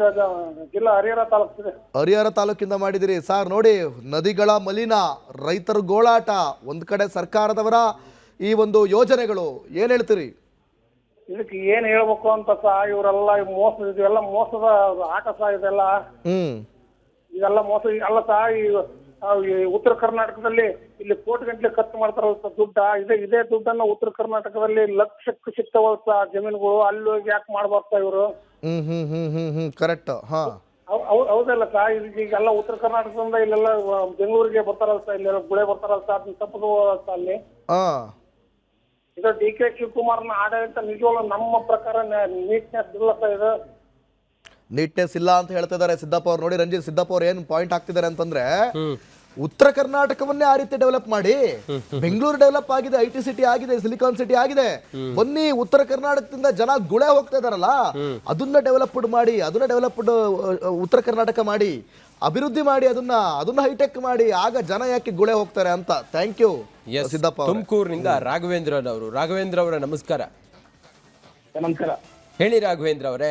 ಜಿಲ್ಲಾ ಹರಿಹರ ತಾಲೂಕು ಇದೆ. ಹರಿಹರ ತಾಲೂಕಿಂದ ಮಾಡಿದಿರಿ ಸರ್. ನೋಡಿ, ನದಿಗಳ ಮಲಿನ, ರೈತರ ಗೋಳಾಟ, ಒಂದು ಕಡೆ ಸರ್ಕಾರದವರ ಈ ಒಂದು ಯೋಜನೆಗಳು, ಏನ್ ಹೇಳ್ತೀರಿ? ಇದಕ್ಕೆ ಏನ್ ಹೇಳ್ಬೇಕು ಅಂತ ಇವರೆಲ್ಲ ಇದೆಲ್ಲ ಮೋಸದ ಆಟ ಇದೆಲ್ಲ. ಇದೆಲ್ಲ ಮೋಸ ಅಲ್ಲ ಈ ಉತ್ತರ ಕರ್ನಾಟಕದಲ್ಲಿ ಇಲ್ಲಿ ಕೋಟಿ ಗಂಟಲೆ ಖರ್ಚು ಮಾಡ್ತಾರಲ್ಲ ದುಡ್ಡ, ಇದೇ ದುಡ್ಡನ್ನ ಉತ್ತರ ಕರ್ನಾಟಕದಲ್ಲಿ ಲಕ್ಷಕ್ಕೆ ಸಿಗ್ತಾವಲ್ಲ ಜಮೀನುಗಳು, ಅಲ್ಲಿ ಹೋಗಿ ಯಾಕೆ ಮಾಡ್ಬಾರ್ತಾ ಇವರು? ಕರೆಕ್ಟ್. ಹೌದಲ್ಲ ಈಗೆಲ್ಲ ಉತ್ತರ ಕರ್ನಾಟಕದಿಂದ ಇಲ್ಲೆಲ್ಲ ಬೆಂಗಳೂರಿಗೆ ಬರ್ತಾರಲ್ಸ, ಇಲ್ಲೆಲ್ಲ ಗುಳೆ ಬರ್ತಾರಲ್ಸ, ಅದನ್ನ ತಪ್ಪದು ಅಲ್ಲಿ. ಇದು ಡಿ.ಕೆ. ಶಿವಕುಮಾರ್ನ ಆಡಳಿತ ನಿಜವಲ್ಲ ನಮ್ಮ ಪ್ರಕಾರ ನೀಟ್ನೆಸ್ ಇಲ್ಲ ಇದು. ನೀಟ್ನೆಸ್ ಇಲ್ಲ ಅಂತ ಹೇಳ್ತಾ ಇದಾರೆ ಸಿದ್ದಪ್ಪ ಅವ್ರು. ನೋಡಿ ರಂಜಿತ್, ಸಿದ್ದಪ್ಪ ಅವ್ರು ಏನ್ ಪಾಯಿಂಟ್ ಹಾಕ್ತಿದ್ದಾರೆ ಅಂತಂದ್ರೆ, ಉತ್ತರ ಕರ್ನಾಟಕವನ್ನೇ ಆ ರೀತಿ ಡೆವಲಪ್ ಮಾಡಿ, ಬೆಂಗಳೂರು ಡೆವಲಪ್ ಆಗಿದೆ, IT ಸಿಟಿ ಆಗಿದೆ, ಸಿಲಿಕಾನ್ ಸಿಟಿ ಆಗಿದೆ, ಬನ್ನಿ ಉತ್ತರ ಕರ್ನಾಟಕದಿಂದ ಜನ ಗುಳೆ ಹೋಗ್ತಾ ಇದಾರಲ್ಲ, ಅದನ್ನ ಡೆವಲಪ್ಡ್ ಮಾಡಿ, ಅದನ್ನ ಡೆವಲಪ್ಡ್ ಉತ್ತರ ಕರ್ನಾಟಕ ಮಾಡಿ, ಅಭಿವೃದ್ಧಿ ಮಾಡಿ, ಅದನ್ನ ಹೈಟೆಕ್ ಮಾಡಿ, ಆಗ ಜನ ಯಾಕೆ ಗುಳೆ ಹೋಗ್ತಾರೆ ಅಂತ. Thank you Siddappa. ತುಮಕೂರಿನಿಂದ ರಾಘವೇಂದ್ರ ಅವರ ನಮಸ್ಕಾರ. ನಮಸ್ಕಾರ. ಹೇಳಿ ರಾಘವೇಂದ್ರ ಅವರೇ,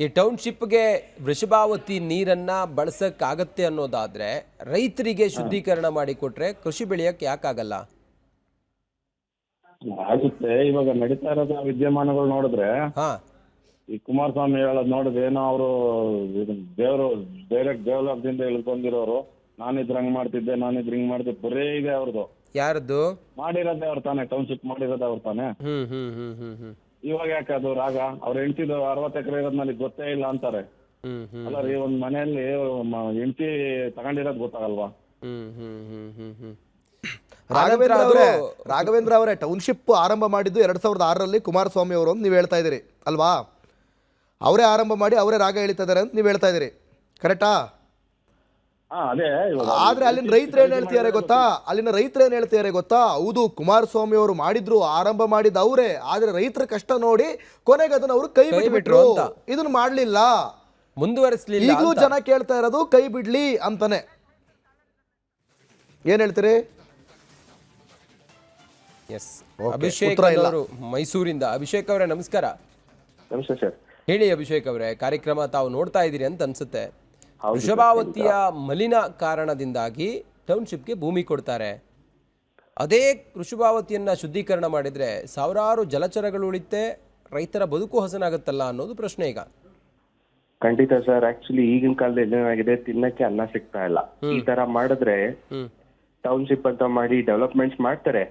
ಈ ಟೌನ್ಶಿಪ್ಗೆ ವೃಷಭಾವತಿ ನೀರನ್ನ ಬಳಸಕ್ಕಾಗತ್ತೆ ಅನ್ನೋದಾದ್ರೆ ರೈತರಿಗೆ ಶುದ್ಧೀಕರಣ ಮಾಡಿ ಕೊಟ್ರೆ ಕೃಷಿ ಬೆಳೆಯಕ್ಕೆ ಯಾಕಾಗಲ್ಲ? ಆಗುತ್ತೆ. ಇವಾಗ ನಡೀತಾ ಇರೋದ ವಿದ್ಯಮಾನಗಳು ನೋಡಿದ್ರೆ, ಈ ಕುಮಾರಸ್ವಾಮಿ ಹೇಳೋದು ನೋಡಿದ್ರೆ, ಏನೋ ಅವರು ದೇವರು ಡೈರೆಕ್ಟ್ ದೇವಲೋಕದಿಂದ ಇಳ್ಕೊಂಡಿರೋರು, ನಾನಿದ್ರೆ ಹಂಗ್ ಮಾಡ್ತಿದ್ದೆ, ನಾನಿದ್ರೆ ಹಿಂಗ್ ಮಾಡ್ತಿದ್ದೆ, ಬರೇ ಇದೆ ಅವ್ರದ್ದು. ಯಾರದ್ದು? ಮಾಡಿರೋದೇ ಅವ್ರ ತಾನೆ, ಟೌನ್ಶಿಪ್ ಮಾಡಿರೋದೇ ಅವ್ರ ತಾನೆ. ಇವಾಗ ಯಾಕೆ ಅದು ರಾಗ? ಅವ್ರ ಹೆಂಡತಿದು 60 ಎಕರೆ ಇರೋದ್ ನನಗೆ ಗೊತ್ತೇ ಇಲ್ಲ ಅಂತಾರೆ. ಅಲ್ಲ ರೀ, ಒಂದ್ ಮನೆಯಲ್ಲಿ ಹೆಂಡತಿ ತಗೊಂಡಿರೋದ್ ಗೊತ್ತಾಗಲ್ವಾ? ರಾಘವೇಂದ್ರ ಅವರೇ, ಟೌನ್ಶಿಪ್ ಆರಂಭ ಮಾಡಿದ್ದು 2006ರಲ್ಲಿ ಕುಮಾರಸ್ವಾಮಿ ಅವರು ಅಂತ ನೀವು ಹೇಳ್ತಾ ಇದ್ದೀರಿ ಅಲ್ವಾ? ಅವರೇ ಆರಂಭ ಮಾಡಿ ಅವರೇ ರಾಗ ಹೇಳ್ತಾ ಇದಾರೆ ಅಂತ ನೀವು ಹೇಳ್ತಾ ಇದ್ದೀರಿ, ಕರೆಕ್ಟಾ? ಆದ್ರೆ ಅಲ್ಲಿನ ರೈತರು ಏನ್ ಹೇಳ್ತಿದ್ದಾರೆ ಗೊತ್ತಾ? ಹೌದು, ಕುಮಾರಸ್ವಾಮಿ ಅವರು ಮಾಡಿದ್ರು, ಆರಂಭ ಮಾಡಿದ ಅವರೇ, ಆದ್ರೆ ರೈತರ ಕಷ್ಟ ನೋಡಿ ಕೊನೆಗೆ ಅದನ್ನ ಅವರು ಕೈ ಬಿಟ್ಬಿಟ್ರು, ಇದನ್ನ ಮಾಡ್ಲಿಲ್ಲ, ಮುಂದುವರಿಸಲಿಲ್ಲ. ಈಗಲೂ ಜನ ಕೇಳ್ತಾ ಇರೋದು ಕೈ ಬಿಡ್ಲಿ ಅಂತಾನೆ. ಏನ್ ಹೇಳ್ತೀರಿ? ಅಭಿಷೇಕ್ ಅವರು ಮೈಸೂರಿಂದ. ಅಭಿಷೇಕ್ ಅವರೇ ನಮಸ್ಕಾರ. ನಮಸ್ತೆ ಸರ್. ಹೇಳಿ ಅಭಿಷೇಕ್ ಅವರೇ, ಕಾರ್ಯಕ್ರಮ ತಾವು ನೋಡ್ತಾ ಇದ್ದೀರಿ ಅಂತ ಅನ್ಸುತ್ತೆ. ವೃಷಭಾವತಿಯ ಮಲಿನ ಕಾರಣದಿಂದಾಗಿ ಟೌನ್ಶಿಪ್ಗೆ ಭೂಮಿ ಕೊಡ್ತಾರೆ. ಅದೇ ವೃಷಭಾವತಿಯನ್ನ ಶುದ್ಧೀಕರಣ ಮಾಡಿದ್ರೆ ಸಾವಿರಾರು ಜಲಚರಗಳು ಉಳಿತೆ, ರೈತರ ಬದುಕು ಹಸನಾಗುತ್ತಲ್ಲ ಅನ್ನೋದು ಪ್ರಶ್ನೆ ಈಗ. ಖಂಡಿತ ಸರ್. ಆಕ್ಚುಲಿ ಈಗಿನ ಕಾಲದಲ್ಲಿ ಏನಾಗಿದೆ, ತಿನ್ನಕ್ಕೆ ಅನ್ನ ಸಿಗ್ತಾ ಇಲ್ಲ. ಈ ತರ ಮಾಡಿದ್ರೆ ಟೌನ್ಶಿಪ್ ಅಂತ ಮಾಡಿ ಡೆವಲಪ್ಮೆಂಟ್ಸ್ ಮಾಡ್ತಾರೆ,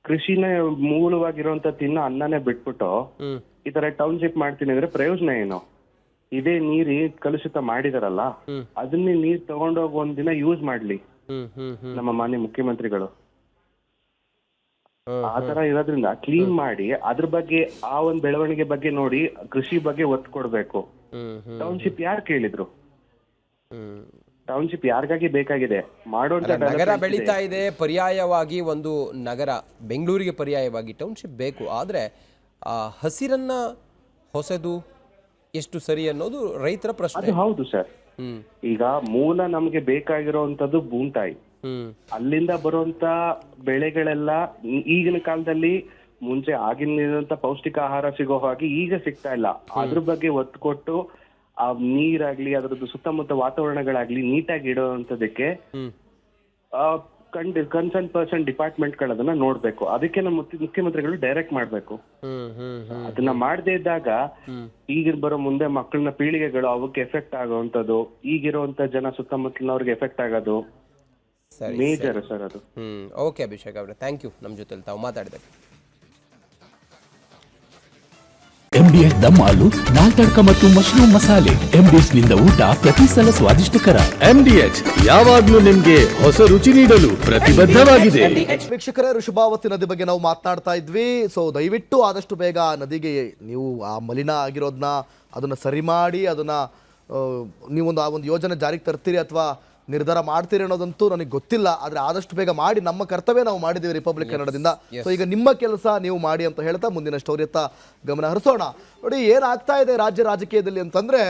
ಕೃಷಿನ ಮೂಲವಾಗಿರುವಂತ ತಿನ್ನೋ ಅನ್ನನೇ ಬಿಟ್ಬಿಟ್ಟು ಈ ತರ ಟೌನ್ಶಿಪ್ ಮಾಡ್ತೀನಿ ಅಂದ್ರೆ ಪ್ರಯೋಜನ ಏನು? ಇದೇ ನೀರು ಕಲುಷಿತ ಮಾಡಿದಾರಲ್ಲ, ಅದನ್ನೇ ನೀರ್ ತಗೊಂಡೋಗಿ ಒಂದಿನ ಯೂಸ್ ಮಾಡ್ಲಿ ನಮ್ಮ ಮಾನ್ಯ ಮುಖ್ಯಮಂತ್ರಿಗಳು. ಆ ತರ ಇರೋದ್ರಿಂದ ಕ್ಲೀನ್ ಮಾಡಿ ಅದ್ರ ಬಗ್ಗೆ, ಆ ಒಂದ್ ಬೆಳವಣಿಗೆ ಬಗ್ಗೆ ನೋಡಿ, ಕೃಷಿ ಬಗ್ಗೆ ಒತ್ತು ಕೊಡ್ಬೇಕು. ಟೌನ್ಶಿಪ್ ಯಾರು ಕೇಳಿದ್ರು? ಟೌನ್ಶಿಪ್ ಯಾರಿಗಾಗಿ ಬೇಕಾಗಿದೆ? ನಗರ ಬೆಳೀತಾ ಇದೆ, ಪರ್ಯಾಯವಾಗಿ ಒಂದು ನಗರ ಬೆಂಗಳೂರಿಗೆ ಪರ್ಯಾಯವಾಗಿ ಟೌನ್ಶಿಪ್ ಬೇಕು. ಆದ್ರೆ ಆ ಹಸಿರನ್ನ ಹೊಸದು ಎಷ್ಟು ಸರಿ ಅನ್ನೋದು ರೈತರ ಪ್ರಶ್ನೆ. ಹೌದು ಸರ್. ಈಗ ಮೂಲ ನಮ್ಗೆ ಬೇಕಾಗಿರೋಂಥದ್ದು ಭೂಮಿತಾಯಿ, ಅಲ್ಲಿಂದ ಬರುವಂತ ಬೆಳೆಗಳೆಲ್ಲ ಈಗಿನ ಕಾಲದಲ್ಲಿ ಮುಂಚೆ ಆಗಿನ ಪೌಷ್ಟಿಕ ಆಹಾರ ಸಿಗೋ ಹಾಗೆ ಈಗ ಸಿಗ್ತಾ ಇಲ್ಲ. ಅದ್ರ ಬಗ್ಗೆ ಒತ್ತು ಕೊಟ್ಟು ಆ ನೀರಾಗ್ಲಿ, ಅದ್ರದ್ದು ಸುತ್ತಮುತ್ತ ವಾತಾವರಣಗಳಾಗ್ಲಿ ನೀಟಾಗಿ ಇಡೋಂಥದಕ್ಕೆ ಕನ್ಸರ್ನ್ ಪರ್ಸನ್ ಡಿಪಾರ್ಟ್ಮೆಂಟ್ಗಳು ಅದನ್ನ ನೋಡ್ಬೇಕು. ಅದಕ್ಕೆ ನಮ್ಮ ಮುಖ್ಯಮಂತ್ರಿಗಳು ಡೈರೆಕ್ಟ್ ಮಾಡ್ಬೇಕು. ಅದನ್ನ ಮಾಡದೇ ಇದ್ದಾಗ ಈಗ ಬರೋ ಮುಂದೆ ಮಕ್ಕಳನ್ನ ಪೀಳಿಗೆಗಳು ಅವಕ್ಕೆ ಎಫೆಕ್ಟ್ ಆಗುವಂತದ್ದು, ಈಗಿರುವಂತ ಜನ ಸುತ್ತಮುತ್ತಲಿನವ್ರಿಗೆ ಎಫೆಕ್ಟ್ ಆಗೋದು ಮೇಜರ್ ಸರ್ ಅದು. ಓಕೆ ಅಭಿಷೇಕ್ ಅವರೇ, ಥ್ಯಾಂಕ್ ಯು ನಮ್ಮ ಜೊತೆ ತಾವು ಮಾತಾಡಿದಕ್ಕೆ. MDH ದಮ್ ಆಲು, ನಾಲ್ ತಡ್ಕ ಮತ್ತು ಮಶ್ರೂಮ್ ಮಸಾಲೆ. MDH ನಿಂದ ಊಟ ಪ್ರತಿ ಸಲ ಸ್ವಾದಿಷ್ಟಕರ. MDH ಯಾವಾಗ್ಲೂ ನಿಮ್ಗೆ ಹೊಸ ರುಚಿ ನೀಡಲು ಪ್ರತಿಬದ್ಧವಾಗಿದೆ. ವೀಕ್ಷಕರೇ, ವೃಷಭಾವತಿ ನದಿ ಬಗ್ಗೆ ನಾವು ಮಾತನಾಡ್ತಾ ಇದ್ವಿ. ಸೊ ದಯವಿಟ್ಟು ಆದಷ್ಟು ಬೇಗ ನದಿಗೆ ನೀವು ಆ ಮಲಿನ ಆಗಿರೋದನ್ನ ಅದನ್ನ ಸರಿ ಮಾಡಿ, ಅದನ್ನ ನೀವೊಂದು ಆ ಒಂದು ಯೋಜನೆ ಜಾರಿಗೆ ತರ್ತೀರಿ ಅಥವಾ ನಿರ್ಧಾರ ಮಾಡ್ತೀರಿ ಅನ್ನೋದಂತೂ ನನಗೆ ಗೊತ್ತಿಲ್ಲ. ಆದರೆ ಆದಷ್ಟು ಬೇಗ ಮಾಡಿ, ನಮ್ಮ ಕರ್ತವ್ಯ ನಾವು ಮಾಡಿದ್ದೀವಿ ರಿಪಬ್ಲಿಕ್ ಕನ್ನಡದಿಂದ. ಸೊ ಈಗ ನಿಮ್ಮ ಕೆಲಸ ನೀವು ಮಾಡಿ ಅಂತ ಹೇಳ್ತಾ ಮುಂದಿನ ಸ್ಟೋರಿಯತ್ತ ಗಮನ ಹರಿಸೋಣ. ನೋಡಿ ಏನಾಗ್ತಾ ಇದೆ ರಾಜ್ಯ ರಾಜಕೀಯದಲ್ಲಿ ಅಂತಂದರೆ,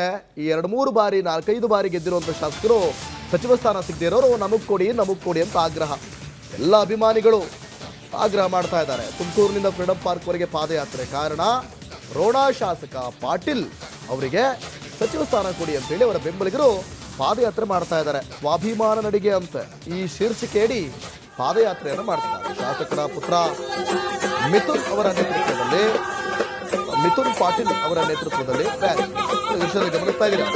ಈ 2-3 ಬಾರಿ 4-5 ಬಾರಿ ಗೆದ್ದಿರುವಂಥ ಶಾಸಕರು ಸಚಿವ ಸ್ಥಾನ ಸಿಗದೇ ಇರೋರು ನಮಗೆ ಕೊಡಿ ಅಂತ ಆಗ್ರಹ. ಎಲ್ಲ ಅಭಿಮಾನಿಗಳು ಆಗ್ರಹ ಮಾಡ್ತಾ ಇದ್ದಾರೆ. ತುಮಕೂರಿನಿಂದ ಫ್ರೀಡಂ ಪಾರ್ಕ್ವರೆಗೆ ಪಾದಯಾತ್ರೆ. ಕಾರಣ ರೋಣ ಶಾಸಕ ಪಾಟೀಲ್ ಅವರಿಗೆ ಸಚಿವ ಸ್ಥಾನ ಕೊಡಿ ಅಂತೇಳಿ ಅವರ ಬೆಂಬಲಿಗರು ಪಾದಯಾತ್ರೆ ಮಾಡ್ತಾ ಇದ್ದಾರೆ. ಸ್ವಾಭಿಮಾನ ನಡಿಗೆ ಅಂತ ಈ ಶೀರ್ಷಿಕೆಯಡಿ ಪಾದಯಾತ್ರೆಯನ್ನು ಮಾಡ್ತಿದ್ದಾರೆ. ಶಾಸಕರ ಪುತ್ರ ಮಿಥುನ್ ಪಾಟೀಲ್ ಅವರ ನೇತೃತ್ವದಲ್ಲಿ ರ್ಯಾಲಿ ದೃಶ್ಯದಲ್ಲಿ ಗಮನಿಸ್ತಾ ಇದ್ದೀರಾ.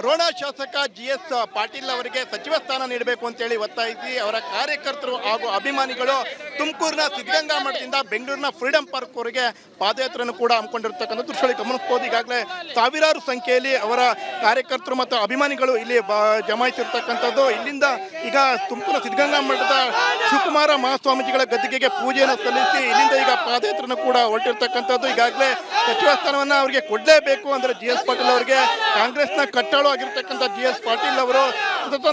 ರೋಣ ಶಾಸಕ GS ಪಾಟೀಲ್ ಅವರಿಗೆ ಸಚಿವ ಸ್ಥಾನ ನೀಡಬೇಕು ಅಂತೇಳಿ ಒತ್ತಾಯಿಸಿ ಅವರ ಕಾರ್ಯಕರ್ತರು ಹಾಗೂ ಅಭಿಮಾನಿಗಳು ತುಮಕೂರಿನ ಸಿದ್ಧಗಂಗಾ ಮಠದಿಂದ ಬೆಂಗಳೂರಿನ ಫ್ರೀಡಂ ಪಾರ್ಕ್ ವರೆಗೆ ಪಾದಯಾತ್ರೆಯನ್ನು ಕೂಡ ಹಮ್ಮಿಕೊಂಡಿರ್ತಕ್ಕಂಥ ದೃಶ್ಯದಲ್ಲಿ ಗಮನಿಸಬಹುದು. ಈಗಾಗಲೇ ಸಾವಿರಾರು ಸಂಖ್ಯೆಯಲ್ಲಿ ಅವರ ಕಾರ್ಯಕರ್ತರು ಮತ್ತು ಅಭಿಮಾನಿಗಳು ಇಲ್ಲಿ ಜಮಾಯಿಸಿರ್ತಕ್ಕಂಥದ್ದು. ಇಲ್ಲಿಂದ ಈಗ ತುಮಕೂರಿನ ಸಿದ್ಧಗಂಗಾ ಮಠದ ಶಿವಕುಮಾರ ಮಹಾಸ್ವಾಮೀಜಿಗಳ ಗದ್ದಿಗೆಗೆ ಪೂಜೆಯನ್ನು ಸಲ್ಲಿಸಿ ಇಲ್ಲಿಂದ ಈಗ ಪಾದಯಾತ್ರೆಯನ್ನು ಕೂಡ ಹೊರಟಿರ್ತಕ್ಕಂಥದ್ದು. ಈಗಾಗಲೇ ಸಚಿವ ಸ್ಥಾನವನ್ನು ಅವರಿಗೆ ಕೊಡಲೇಬೇಕು ಅಂದರೆ GS ಪಾಟೀಲ್ ಅವರಿಗೆ ಕಾಂಗ್ರೆಸ್ನ ಕಟ್ಟಾಳು ಆಗಿರ್ತಕ್ಕಂಥ GS ಪಾಟೀಲ್ ಅವರು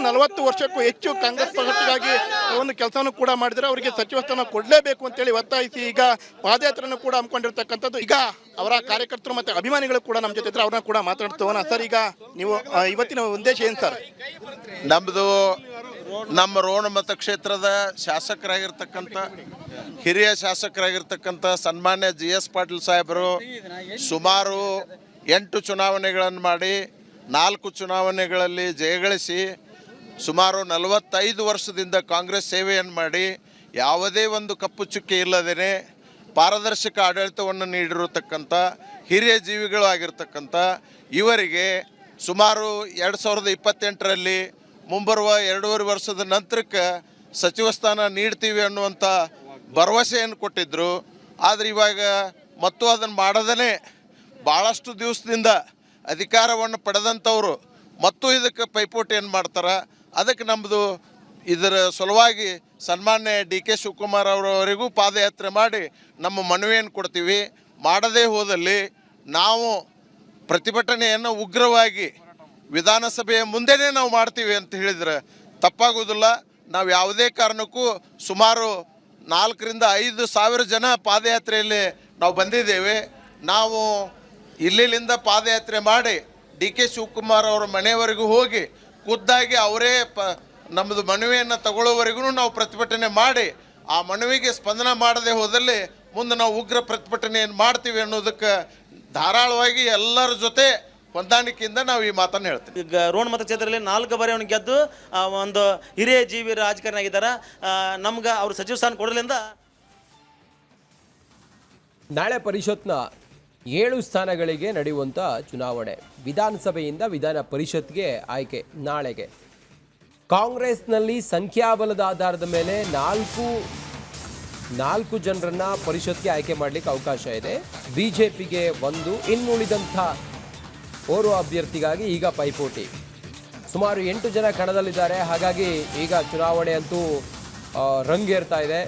40 ವರ್ಷಕ್ಕೂ ಹೆಚ್ಚು ಕಾಂಗ್ರೆಸ್ ಪಕ್ಷಕ್ಕಾಗಿ ಒಂದು ಕೆಲಸವನ್ನು ಕೂಡ ಮಾಡಿದರೆ ಅವರಿಗೆ ಸಚಿವ ಸ್ಥಾನ ಕೊಡಲೇಬೇಕು ಅಂತೇಳಿ ಒತ್ತಾಯಿಸಿ ಈಗ ಪಾದಯಾತ್ರೆಯನ್ನು ಕೂಡ ಹಮ್ಮಿಕೊಂಡಿರ್ತಕ್ಕಂಥದ್ದು. ಈಗ ಅವರ ಕಾರ್ಯಕರ್ತರು ಮತ್ತು ಅಭಿಮಾನಿಗಳು ಕೂಡ ನಮ್ಮ ಜೊತೆ ಇದ್ರೆ ಅವ್ರನ್ನ ಕೂಡ ಮಾತಾಡ್ತೋಣ. ಸರ್, ಈಗ ನೀವು ಇವತ್ತಿನ ಉದ್ದೇಶ ಏನು ಸರ್? ನಮ್ಮದು ನಮ್ಮ ರೋಣ ಮತಕ್ಷೇತ್ರದ ಶಾಸಕರಾಗಿರ್ತಕ್ಕಂಥ ಹಿರಿಯ ಶಾಸಕರಾಗಿರ್ತಕ್ಕಂಥ ಸನ್ಮಾನ್ಯ GS ಪಾಟೀಲ್ ಸಾಹೇಬರು ಸುಮಾರು 8 ಚುನಾವಣೆಗಳನ್ನು ಮಾಡಿ 4 ಚುನಾವಣೆಗಳಲ್ಲಿ ಜಯಗಳಿಸಿ ಸುಮಾರು 45 ವರ್ಷದಿಂದ ಕಾಂಗ್ರೆಸ್ ಸೇವೆಯನ್ನು ಮಾಡಿ ಯಾವುದೇ ಒಂದು ಕಪ್ಪು ಚುಕ್ಕೆ ಇಲ್ಲದೇ ಪಾರದರ್ಶಕ ಆಡಳಿತವನ್ನು ನೀಡಿರತಕ್ಕಂಥ ಹಿರಿಯ ಜೀವಿಗಳು ಆಗಿರ್ತಕ್ಕಂಥ ಇವರಿಗೆ ಸುಮಾರು 2028ರಲ್ಲಿ ಮುಂಬರುವ 2.5 ವರ್ಷದ ನಂತರಕ್ಕೆ ಸಚಿವ ಸ್ಥಾನ ನೀಡ್ತೀವಿ ಅನ್ನುವಂಥ ಭರವಸೆಯನ್ನು ಕೊಟ್ಟಿದ್ದರು. ಆದರೆ ಇವಾಗ ಮತ್ತು ಅದನ್ನು ಮಾಡದೇ ಭಾಳಷ್ಟು ದಿವಸದಿಂದ ಅಧಿಕಾರವನ್ನು ಪಡೆದಂಥವರು ಮತ್ತು ಇದಕ್ಕೆ ಪೈಪೋಟಿಯನ್ನು ಮಾಡ್ತಾರೆ. ಅದಕ್ಕೆ ನಮ್ಮದು ಇದರ ಸಲುವಾಗಿ ಸನ್ಮಾನ್ಯ DK ಶಿವಕುಮಾರ್ ಅವರವರೆಗೂ ಪಾದಯಾತ್ರೆ ಮಾಡಿ ನಮ್ಮ ಮನವಿಯನ್ನು ಕೊಡ್ತೀವಿ. ಮಾಡದೇ ಹೋದಲ್ಲಿ ನಾವು ಪ್ರತಿಭಟನೆಯನ್ನು ಉಗ್ರವಾಗಿ ವಿಧಾನಸಭೆಯ ಮುಂದೆನೇ ನಾವು ಮಾಡ್ತೀವಿ ಅಂತ ಹೇಳಿದರೆ ತಪ್ಪಾಗೋದಿಲ್ಲ. ನಾವು ಯಾವುದೇ ಕಾರಣಕ್ಕೂ ಸುಮಾರು 4ರಿಂದ 5 ಸಾವಿರ ಜನ ಪಾದಯಾತ್ರೆಯಲ್ಲಿ ನಾವು ಬಂದಿದ್ದೇವೆ. ನಾವು ಇಲ್ಲಿಂದ ಪಾದಯಾತ್ರೆ ಮಾಡಿ DK ಶಿವಕುಮಾರ್ ಅವರ ಮನೆಯವರೆಗೂ ಹೋಗಿ ಖುದ್ದಾಗಿ ಅವರೇ ನಮ್ಮದು ಮನವಿಯನ್ನು ತಗೊಳ್ಳೋವರೆಗೂ ನಾವು ಪ್ರತಿಭಟನೆ ಮಾಡಿ ಆ ಮನವಿಗೆ ಸ್ಪಂದನೆ ಮಾಡದೆ ಹೋದಲ್ಲಿ ಮುಂದೆ ನಾವು ಉಗ್ರ ಪ್ರತಿಭಟನೆಯನ್ನು ಮಾಡ್ತೀವಿ ಅನ್ನೋದಕ್ಕೆ ಧಾರಾಳವಾಗಿ ಎಲ್ಲರ ಜೊತೆ ಹೊಂದಾಣಿಕೆಯಿಂದ ನಾವು ಈ ಮಾತನ್ನು ಹೇಳ್ತೀವಿ. ಈಗ ರೋಣ ಮತಕ್ಷೇತ್ರದಲ್ಲಿ 4 ಬಾರಿ ಅವನು ಗೆದ್ದು ಒಂದು ಹಿರಿಯ ಜೀವಿ ರಾಜಕಾರಣಿ ಆಗಿದ್ದಾರೆ. ನಮ್ಗೆ ಅವರು ಸಚಿವ ಸ್ಥಾನ ಕೊಡಲಿಂದ ನಾಳೆ ಪರಿಷತ್ನ 7 ಸ್ಥಾನಗಳಿಗೆ ನಡೆಯುವಂಥ ಚುನಾವಣೆ. ವಿಧಾನಸಭೆಯಿಂದ ವಿಧಾನ ಪರಿಷತ್ಗೆ ಆಯ್ಕೆ ನಾಳೆಗೆ. ಕಾಂಗ್ರೆಸ್ನಲ್ಲಿ ಸಂಖ್ಯಾಬಲದ ಆಧಾರದ ಮೇಲೆ 4 ಜನರನ್ನ ಪರಿಷತ್ಗೆ ಆಯ್ಕೆ ಮಾಡಲಿಕ್ಕೆ ಅವಕಾಶ ಇದೆ. BJPಗೆ 1, ಇನ್ನುಳಿದಂಥ ಓರ್ವ ಅಭ್ಯರ್ಥಿಗಾಗಿ ಈಗ ಪೈಪೋಟಿ. ಸುಮಾರು 8 ಜನ ಕಣದಲ್ಲಿದ್ದಾರೆ. ಹಾಗಾಗಿ ಈಗ ಚುನಾವಣೆ ಅಂತೂ ರಂಗೇರ್ತಾ ಇದೆ.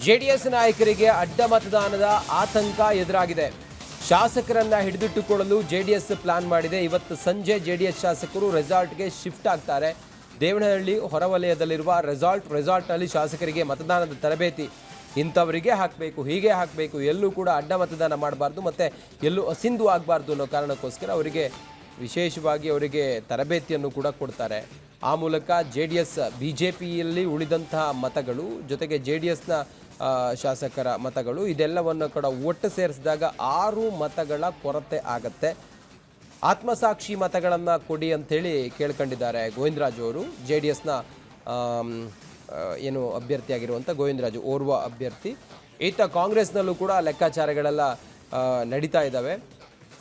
JDS ನಾಯಕರಿಗೆ ಅಡ್ಡ ಮತದಾನದ ಆತಂಕ ಎದುರಾಗಿದೆ. ಶಾಸಕರನ್ನ ಹಿಡಿದಿಟ್ಟುಕೊಳ್ಳಲು JDS ಪ್ಲಾನ್ ಮಾಡಿದೆ. ಇವತ್ತು ಸಂಜೆ JDS ಶಾಸಕರು ರೆಸಾರ್ಟ್ಗೆ ಶಿಫ್ಟ್ ಆಗ್ತಾರೆ. ದೇವನಹಳ್ಳಿ ಹೊರವಲಯದಲ್ಲಿರುವ ರೆಸಾರ್ಟ್ನಲ್ಲಿ ಶಾಸಕರಿಗೆ ಮತದಾನದ ತರಬೇತಿ. ಇಂಥವರಿಗೆ ಹಾಕಬೇಕು, ಹೀಗೆ ಹಾಕಬೇಕು, ಎಲ್ಲೂ ಕೂಡ ಅಡ್ಡ ಮತದಾನ ಮಾಡಬಾರ್ದು ಮತ್ತು ಎಲ್ಲೂ ಅಸಿಂಧು ಆಗಬಾರ್ದು ಅನ್ನೋ ಕಾರಣಕ್ಕೋಸ್ಕರ ಅವರಿಗೆ ವಿಶೇಷವಾಗಿ ಅವರಿಗೆ ತರಬೇತಿಯನ್ನು ಕೂಡ ಕೊಡ್ತಾರೆ. ಆ ಮೂಲಕ JDS BJPಯಲ್ಲಿ ಉಳಿದಂತಹ ಮತಗಳು ಜೊತೆಗೆ JDSನ ಶಾಸಕರ ಮತಗಳು ಇದೆಲ್ಲವನ್ನು ಕೂಡ ಒಟ್ಟು ಸೇರಿಸಿದಾಗ 6 ಮತಗಳ ಕೊರತೆ ಆಗತ್ತೆ. ಆತ್ಮಸಾಕ್ಷಿ ಮತಗಳನ್ನು ಕೊಡಿ ಅಂಥೇಳಿ ಕೇಳ್ಕೊಂಡಿದ್ದಾರೆ ಗೋವಿಂದರಾಜು ಅವರು. JDSನ ಏನು ಅಭ್ಯರ್ಥಿಯಾಗಿರುವಂಥ ಗೋವಿಂದರಾಜು ಓರ್ವ ಅಭ್ಯರ್ಥಿ. ಈತ ಕಾಂಗ್ರೆಸ್ನಲ್ಲೂ ಕೂಡ ಲೆಕ್ಕಾಚಾರಗಳೆಲ್ಲ ನಡೀತಾ ಇದ್ದಾವೆ.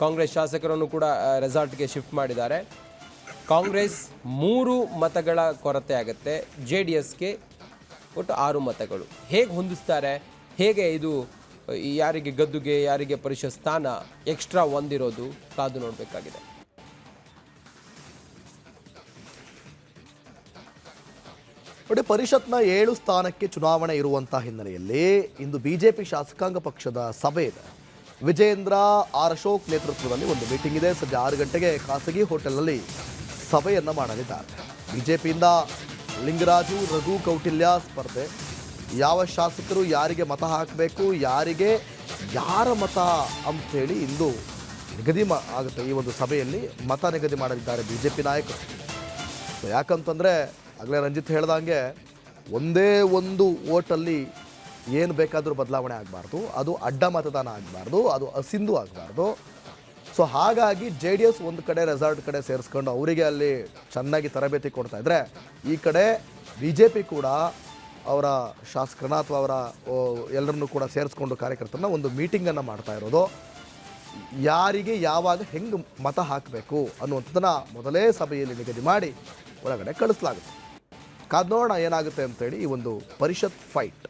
ಕಾಂಗ್ರೆಸ್ ಶಾಸಕರನ್ನು ಕೂಡ ರೆಸಾರ್ಟ್ಗೆ ಶಿಫ್ಟ್ ಮಾಡಿದ್ದಾರೆ. ಕಾಂಗ್ರೆಸ್ 3 ಮತಗಳ ಕೊರತೆ ಆಗುತ್ತೆ, JDSಗೆ ಒಟ್ಟು 6 ಮತಗಳು. ಹೇಗೆ ಹೊಂದಿಸ್ತಾರೆ, ಹೇಗೆ ಇದು ಯಾರಿಗೆ ಗದ್ದುಗೆ ಯಾರಿಗೆ ಪರಿಷತ್ ಸ್ಥಾನ ಎಕ್ಸ್ಟ್ರಾ ಒಂದಿರೋದು ಕಾದು ನೋಡಬೇಕಾಗಿದೆ. ನೋಡಿ, ಪರಿಷತ್ನ 7 ಸ್ಥಾನಕ್ಕೆ ಚುನಾವಣೆ ಇರುವಂತಹ ಹಿನ್ನೆಲೆಯಲ್ಲಿ ಇಂದು BJP ಶಾಸಕಾಂಗ ಪಕ್ಷದ ಸಭೆ ಇದೆ. ವಿಜೇಂದ್ರ ಆರ್ ಅಶೋಕ್ ನೇತೃತ್ವದಲ್ಲಿ ಒಂದು ಮೀಟಿಂಗ್ ಇದೆ. ಸಂಜೆ 6 ಗಂಟೆಗೆ ಖಾಸಗಿ ಹೋಟೆಲ್ನಲ್ಲಿ ಸಭೆಯನ್ನು ಮಾಡಲಿದ್ದಾರೆ. BJPಯಿಂದ ಲಿಂಗರಾಜು, ರಘು ಕೌಟಿಲ್ಯ ಸ್ಪರ್ಧೆ. ಯಾವ ಶಾಸಕರು ಯಾರಿಗೆ ಮತ ಹಾಕಬೇಕು, ಯಾರಿಗೆ ಯಾರ ಮತ ಅಂಥೇಳಿ ಇಂದು ನಿಗದಿ ಆಗುತ್ತೆ. ಈ ಒಂದು ಸಭೆಯಲ್ಲಿ ಮತ ನಿಗದಿ ಮಾಡಲಿದ್ದಾರೆ BJP ನಾಯಕರು. ಯಾಕಂತಂದರೆ ಆಗಲೇ ರಂಜಿತ್ ಹೇಳ್ದಂಗೆ ಒಂದೇ ಒಂದು ಓಟಲ್ಲಿ ಏನು ಬೇಕಾದರೂ ಬದಲಾವಣೆ ಆಗಬಾರ್ದು, ಅದು ಅಡ್ಡ ಮತದಾನ ಆಗಬಾರ್ದು, ಅದು ಅಸಿಂಧು ಆಗಬಾರ್ದು. ಸೊ ಹಾಗಾಗಿ JDS ಒಂದು ಕಡೆ ರೆಸಾರ್ಟ್ ಕಡೆ ಸೇರಿಸ್ಕೊಂಡು ಅವರಿಗೆ ಅಲ್ಲಿ ಚೆನ್ನಾಗಿ ತರಬೇತಿ ಕೊಡ್ತಾ ಇದ್ದರೆ, ಈ ಕಡೆ BJP ಕೂಡ ಅವರ ಶಾಸಕರನ್ನ ಅಥವಾ ಅವರ ಎಲ್ಲರನ್ನೂ ಕೂಡ ಸೇರಿಸ್ಕೊಂಡು ಕಾರ್ಯಕರ್ತರನ್ನ ಒಂದು ಮೀಟಿಂಗನ್ನು ಮಾಡ್ತಾ ಇರೋದು. ಯಾರಿಗೆ ಯಾವಾಗ ಹೆಂಗೆ ಮತ ಹಾಕಬೇಕು ಅನ್ನುವಂಥದ್ದನ್ನು ಮೊದಲೇ ಸಭೆಯಲ್ಲಿ ನಿಗದಿ ಮಾಡಿ ಒಳಗಡೆ ಕಳಿಸಲಾಗುತ್ತೆ. ಕಾದ್ ನೋಡೋಣ ಏನಾಗುತ್ತೆ ಅಂತೇಳಿ ಈ ಒಂದು ಪರಿಷತ್ ಫೈಟ್.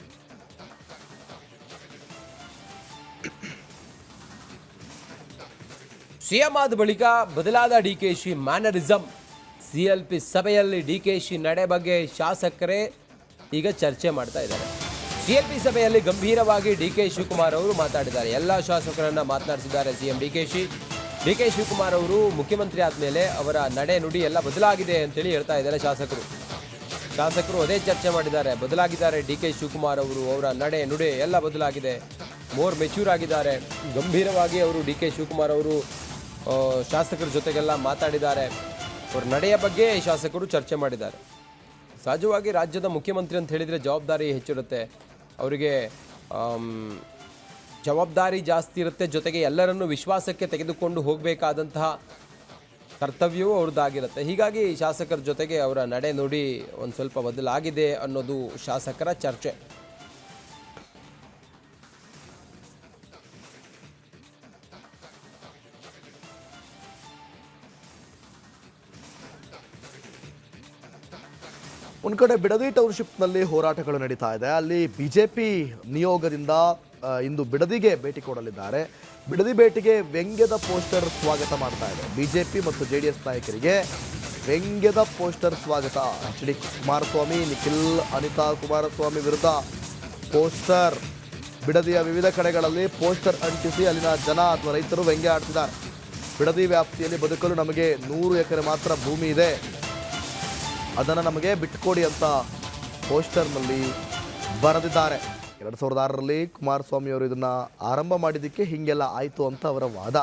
CM ಆದ ಬಳಿಕ ಬದಲಾದ DKC ಮ್ಯಾನರಿಸಂ. CLP ಸಭೆಯಲ್ಲಿ DKC ನಡೆ ಬಗ್ಗೆ ಶಾಸಕರೇ ಈಗ ಚರ್ಚೆ ಮಾಡ್ತಾ ಇದ್ದಾರೆ. CLP ಸಭೆಯಲ್ಲಿ ಗಂಭೀರವಾಗಿ DK ಶಿವಕುಮಾರ್ ಅವರು ಮಾತಾಡಿದ್ದಾರೆ. ಎಲ್ಲ ಶಾಸಕರನ್ನ ಮಾತನಾಡಿಸಿದ್ದಾರೆ CM DK ಶಿವಕುಮಾರ್ ಅವರು ಮುಖ್ಯಮಂತ್ರಿ ಆದಮೇಲೆ ಅವರ ನಡೆ ನುಡಿ ಎಲ್ಲ ಬದಲಾಗಿದೆ ಅಂತೇಳಿ ಹೇಳ್ತಾ ಇದ್ದಾರೆ ಶಾಸಕರು ಅದೇ ಚರ್ಚೆ ಮಾಡಿದ್ದಾರೆ. ಬದಲಾಗಿದ್ದಾರೆ DK ಶಿವಕುಮಾರ್ ಅವರು, ಅವರ ನಡೆ ನುಡಿ ಎಲ್ಲ ಬದಲಾಗಿದೆ, ಮೋರ್ ಮೆಚ್ಯೂರ್ ಆಗಿದ್ದಾರೆ. ಗಂಭೀರವಾಗಿ ಅವರು DK ಶಿವಕುಮಾರ್ ಅವರು ಶಾಸಕರ ಜೊತೆಗೆಲ್ಲ ಮಾತಾಡಿದ್ದಾರೆ. ಅವರ ನಡೆಯ ಬಗ್ಗೆ ಶಾಸಕರು ಚರ್ಚೆ ಮಾಡಿದ್ದಾರೆ. ಸಹಜವಾಗಿ ರಾಜ್ಯದ ಮುಖ್ಯಮಂತ್ರಿ ಅಂತ ಹೇಳಿದರೆ ಜವಾಬ್ದಾರಿ ಹೆಚ್ಚಿರುತ್ತೆ, ಅವರಿಗೆ ಜವಾಬ್ದಾರಿ ಜಾಸ್ತಿ ಇರುತ್ತೆ, ಜೊತೆಗೆ ಎಲ್ಲರನ್ನೂ ವಿಶ್ವಾಸಕ್ಕೆ ತೆಗೆದುಕೊಂಡು ಹೋಗಬೇಕಾದಂತಹ ಕರ್ತವ್ಯವೂ ಅವ್ರದ್ದಾಗಿರುತ್ತೆ. ಹೀಗಾಗಿ ಶಾಸಕರ ಜೊತೆಗೆ ಅವರ ನಡೆ ನುಡಿ ಒಂದು ಸ್ವಲ್ಪ ಬದಲಾಗಿದೆ ಅನ್ನೋದು ಶಾಸಕರ ಚರ್ಚೆ. ಒಂದು ಕಡೆ ಬಿಡದಿ ಟೌನ್ಶಿಪ್ನಲ್ಲಿ ಹೋರಾಟಗಳು ನಡೀತಾ ಇದೆ. ಅಲ್ಲಿ BJP ನಿಯೋಗದಿಂದ ಇಂದು ಬಿಡದಿಗೆ ಭೇಟಿ ಕೊಡಲಿದ್ದಾರೆ. ಬಿಡದಿ ಭೇಟಿಗೆ ವ್ಯಂಗ್ಯದ ಪೋಸ್ಟರ್ ಸ್ವಾಗತ ಮಾಡ್ತಾ ಇದೆ. BJP ಮತ್ತು JDS ನಾಯಕರಿಗೆ ವ್ಯಂಗ್ಯದ ಪೋಸ್ಟರ್ ಸ್ವಾಗತ. HD ಕುಮಾರಸ್ವಾಮಿ, ನಿಖಿಲ್, ಅನಿತಾ ಕುಮಾರಸ್ವಾಮಿ ವಿರುದ್ಧ ಪೋಸ್ಟರ್. ಬಿಡದಿಯ ವಿವಿಧ ಕಡೆಗಳಲ್ಲಿ ಪೋಸ್ಟರ್ ಅಂಟಿಸಿ ಅಲ್ಲಿನ ಜನ ಅಥವಾ ರೈತರು ವ್ಯಂಗ್ಯ ಆಡ್ತಿದ್ದಾರೆ. ಬಿಡದಿ ವ್ಯಾಪ್ತಿಯಲ್ಲಿ ಬದುಕಲು ನಮಗೆ 100 ಎಕರೆ ಮಾತ್ರ ಭೂಮಿ ಇದೆ, ಅದನ್ನು ನಮಗೆ ಬಿಟ್ಟುಕೊಡಿ ಅಂತ ಪೋಸ್ಟರ್ನಲ್ಲಿ ಬರೆದಿದ್ದಾರೆ. 2006ರಲ್ಲಿ ಕುಮಾರಸ್ವಾಮಿ ಅವರು ಇದನ್ನು ಆರಂಭ ಮಾಡಿದ್ದಕ್ಕೆ ಹೀಗೆಲ್ಲ ಆಯಿತು ಅಂತ ಅವರ ವಾದ.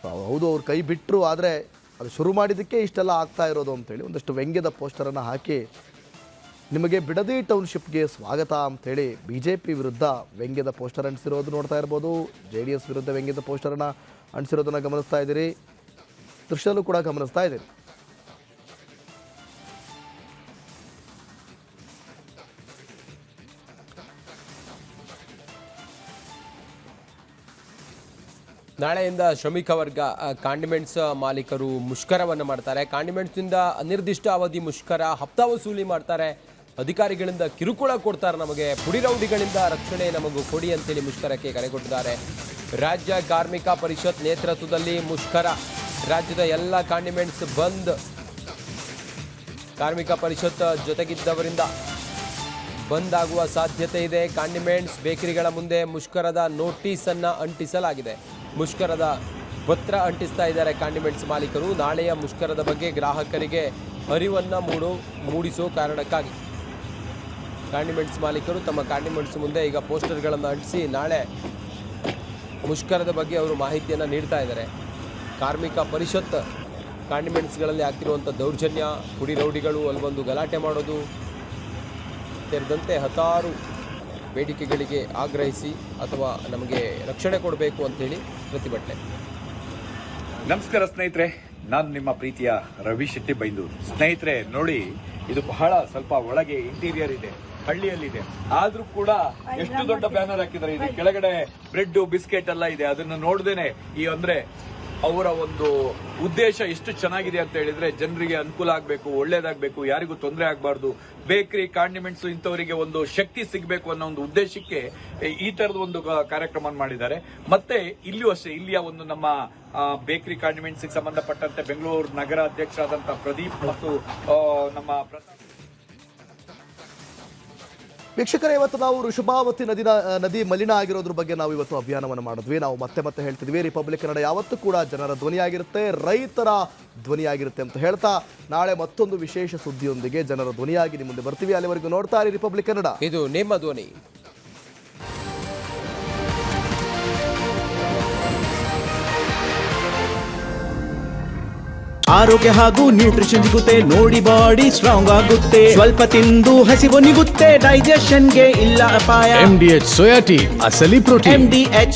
ಹೌದು, ಅವ್ರು ಕೈ ಬಿಟ್ಟರು, ಆದರೆ ಅದು ಶುರು ಮಾಡಿದ್ದಕ್ಕೆ ಇಷ್ಟೆಲ್ಲ ಆಗ್ತಾ ಇರೋದು ಅಂತೇಳಿ ಒಂದಷ್ಟು ವ್ಯಂಗ್ಯದ ಪೋಸ್ಟರನ್ನು ಹಾಕಿ ನಿಮಗೆ ಬಿಡದಿ ಟೌನ್ಶಿಪ್ಗೆ ಸ್ವಾಗತ ಅಂಥೇಳಿ BJP ವಿರುದ್ಧ ವ್ಯಂಗ್ಯದ ಪೋಸ್ಟರ್ ಅಂಟಿಸಿರೋದು ನೋಡ್ತಾ ಇರ್ಬೋದು. JDS ವಿರುದ್ಧ ವ್ಯಂಗ್ಯದ ಪೋಸ್ಟರನ್ನು ಅಂಟಿಸಿರೋದನ್ನು ಗಮನಿಸ್ತಾ ಇದ್ದೀರಿ, ದೃಶ್ಯದಲ್ಲೂ ಕೂಡ ಗಮನಿಸ್ತಾ ಇದ್ದೀರಿ. ನಾಳೆಯಿಂದ ಶ್ರಮಿಕ ವರ್ಗ ಕಾಂಡಿಮೆಂಟ್ಸ್ ಮಾಲೀಕರು ಮುಷ್ಕರವನ್ನು ಮಾಡ್ತಾರೆ. ಕಾಂಡಿಮೆಂಟ್ಸ್ನಿಂದ ಅನಿರ್ದಿಷ್ಟ ಅವಧಿ ಮುಷ್ಕರ, ಹಪ್ತಾ ವಸೂಲಿ ಮಾಡ್ತಾರೆ. ಅಧಿಕಾರಿಗಳಿಂದ ಕಿರುಕುಳ ಕೊಡ್ತಾರೆ, ನಮಗೆ ಪುಡಿ ರೌಡಿಗಳಿಂದ ರಕ್ಷಣೆ ನಮಗೂ ಕೊಡಿ ಅಂತೇಳಿ ಮುಷ್ಕರಕ್ಕೆ ಕರೆ ಕೊಟ್ಟಿದ್ದಾರೆ. ರಾಜ್ಯ ಕಾರ್ಮಿಕ ಪರಿಷತ್ ನೇತೃತ್ವದಲ್ಲಿ ಮುಷ್ಕರ. ರಾಜ್ಯದ ಎಲ್ಲ ಕಾಂಡಿಮೆಂಟ್ಸ್ ಬಂದ್. ಕಾರ್ಮಿಕ ಪರಿಷತ್ ಜೊತೆಗಿದ್ದವರಿಂದ ಬಂದ್ ಆಗುವ ಸಾಧ್ಯತೆ ಇದೆ. ಕಾಂಡಿಮೆಂಟ್ಸ್ ಬೇಕರಿಗಳ ಮುಂದೆ ಮುಷ್ಕರದ ನೋಟಿಸನ್ನು ಅಂಟಿಸಲಾಗಿದೆ. ಮುಷ್ಕರದ ಪತ್ರ ಅಂಟಿಸ್ತಾ ಇದ್ದಾರೆ ಕಾಂಡಿಮೆಂಟ್ಸ್ ಮಾಲೀಕರು. ನಾಳೆಯ ಮುಷ್ಕರದ ಬಗ್ಗೆ ಗ್ರಾಹಕರಿಗೆ ಅರಿವನ್ನು ಮೂಡಿಸೋ ಕಾರಣಕ್ಕಾಗಿ ಕಾಂಡಿಮೆಂಟ್ಸ್ ಮಾಲೀಕರು ತಮ್ಮ ಕಾಂಡಿಮೆಂಟ್ಸ್ ಮುಂದೆ ಈಗ ಪೋಸ್ಟರ್ಗಳನ್ನು ಅಂಟಿಸಿ ನಾಳೆ ಮುಷ್ಕರದ ಬಗ್ಗೆ ಅವರು ಮಾಹಿತಿಯನ್ನು ನೀಡ್ತಾ ಇದ್ದಾರೆ. ಕಾರ್ಮಿಕ ಪರಿಷತ್ ಕಾಂಡಿಮೆಂಟ್ಸ್ಗಳಲ್ಲಿ ಆಗ್ತಿರುವಂಥ ದೌರ್ಜನ್ಯ, ಪುಡಿ ರೌಡಿಗಳು ಅಲ್ಲಿ ಬಂದು ಗಲಾಟೆ ಮಾಡೋದು ಸೇರಿದಂತೆ ಹತ್ತಾರು ಬೇಡಿಕೆಗಳಿಗೆ ಆಗ್ರಹಿಸಿ ಅಥವಾ ನಮಗೆ ರಕ್ಷಣೆ ಕೊಡಬೇಕು ಅಂತೇಳಿ ಪ್ರತಿಭಟನೆ. ನಮಸ್ಕಾರ ಸ್ನೇಹಿತರೆ, ನಾನು ನಿಮ್ಮ ಪ್ರೀತಿಯ ರವಿ ಶೆಟ್ಟಿ ಬೈಂದೂರು. ಸ್ನೇಹಿತರೆ ನೋಡಿ, ಇದು ಬಹಳ ಸ್ವಲ್ಪ ಒಳಗೆ ಇಂಟೀರಿಯರ್ ಇದೆ, ಹಳ್ಳಿಯಲ್ಲಿದೆ, ಆದ್ರೂ ಕೂಡ ಎಷ್ಟು ದೊಡ್ಡ ಬ್ಯಾನರ್ ಹಾಕಿದ್ದಾರೆ. ಇದು ಕೆಳಗಡೆ ಬ್ರೆಡ್ ಬಿಸ್ಕೆಟ್ ಎಲ್ಲ ಇದೆ. ಅದನ್ನ ನೋಡ್ದೇನೆ ಅಂದ್ರೆ ಅವರ ಒಂದು ಉದ್ದೇಶ ಎಷ್ಟು ಚೆನ್ನಾಗಿದೆ ಅಂತ ಹೇಳಿದ್ರೆ, ಜನರಿಗೆ ಅನುಕೂಲ ಆಗ್ಬೇಕು, ಒಳ್ಳೇದಾಗ್ಬೇಕು, ಯಾರಿಗೂ ತೊಂದರೆ ಆಗ್ಬಾರ್ದು, ಬೇಕರಿ ಕಾಂಡಿಮೆಂಟ್ಸ್ ಇಂಥವರಿಗೆ ಒಂದು ಶಕ್ತಿ ಸಿಗಬೇಕು ಅನ್ನೋ ಒಂದು ಉದ್ದೇಶಕ್ಕೆ ಈ ತರದ ಒಂದು ಕಾರ್ಯಕ್ರಮ ಮಾಡಿದ್ದಾರೆ. ಮತ್ತೆ ಇಲ್ಲಿಯೂ ಅಷ್ಟೇ, ಇಲ್ಲಿಯ ಒಂದು ನಮ್ಮ ಬೇಕರಿ ಕಾಂಡಿಮೆಂಟ್ಸ್ ಸಂಬಂಧಪಟ್ಟಂತೆ ಬೆಂಗಳೂರು ನಗರ ಅಧ್ಯಕ್ಷರಾದಂತಹ ಪ್ರದೀಪ್ ಮತ್ತು ನಮ್ಮ ವೀಕ್ಷಕರೇ, ಇವತ್ತು ನಾವು ವೃಷಭಾವತಿ ನದಿ ಮಲಿನ ಆಗಿರೋದ್ರ ಬಗ್ಗೆ ನಾವು ಇವತ್ತು ಅಭಿಯಾನವನ್ನು ಮಾಡಿದ್ವಿ. ನಾವು ಮತ್ತೆ ಹೇಳ್ತಿದ್ವಿ, ರಿಪಬ್ಲಿಕ್ ಕನ್ನಡ ಯಾವತ್ತೂ ಕೂಡ ಜನರ ಧ್ವನಿಯಾಗಿರುತ್ತೆ, ರೈತರ ಧ್ವನಿಯಾಗಿರುತ್ತೆ ಅಂತ ಹೇಳ್ತಾ ನಾಳೆ ಮತ್ತೊಂದು ವಿಶೇಷ ಸುದ್ದಿಯೊಂದಿಗೆ ಜನರ ಧ್ವನಿಯಾಗಿ ನಿಮ್ಮ ಮುಂದೆ ಬರ್ತೀವಿ. ಅಲ್ಲಿವರೆಗೂ ನೋಡ್ತಾ ಇರಿ ರಿಪಬ್ಲಿಕ್ ಕನ್ನಡ, ಇದು ನಿಮ್ಮ ಧ್ವನಿ. ಆರೋಗ್ಯ ಹಾಗೂ ನ್ಯೂಟ್ರಿಷನ್ ಸಿಗುತ್ತೆ, ನೋಡಿ ಬಾಡಿ ಸ್ಟ್ರಾಂಗ್ ಆಗುತ್ತೆ, ಸ್ವಲ್ಪ ತಿಂದು ಹಸಿವು ನಿಗುತ್ತೆ, ಡೈಜೆಷನ್ಗೆ ಇಲ್ಲ ಅಪಾಯ. MDH ಸೋಯಾ ಟೀ, ಅಸಲಿ ಪ್ರೋಟೀನ್. MDH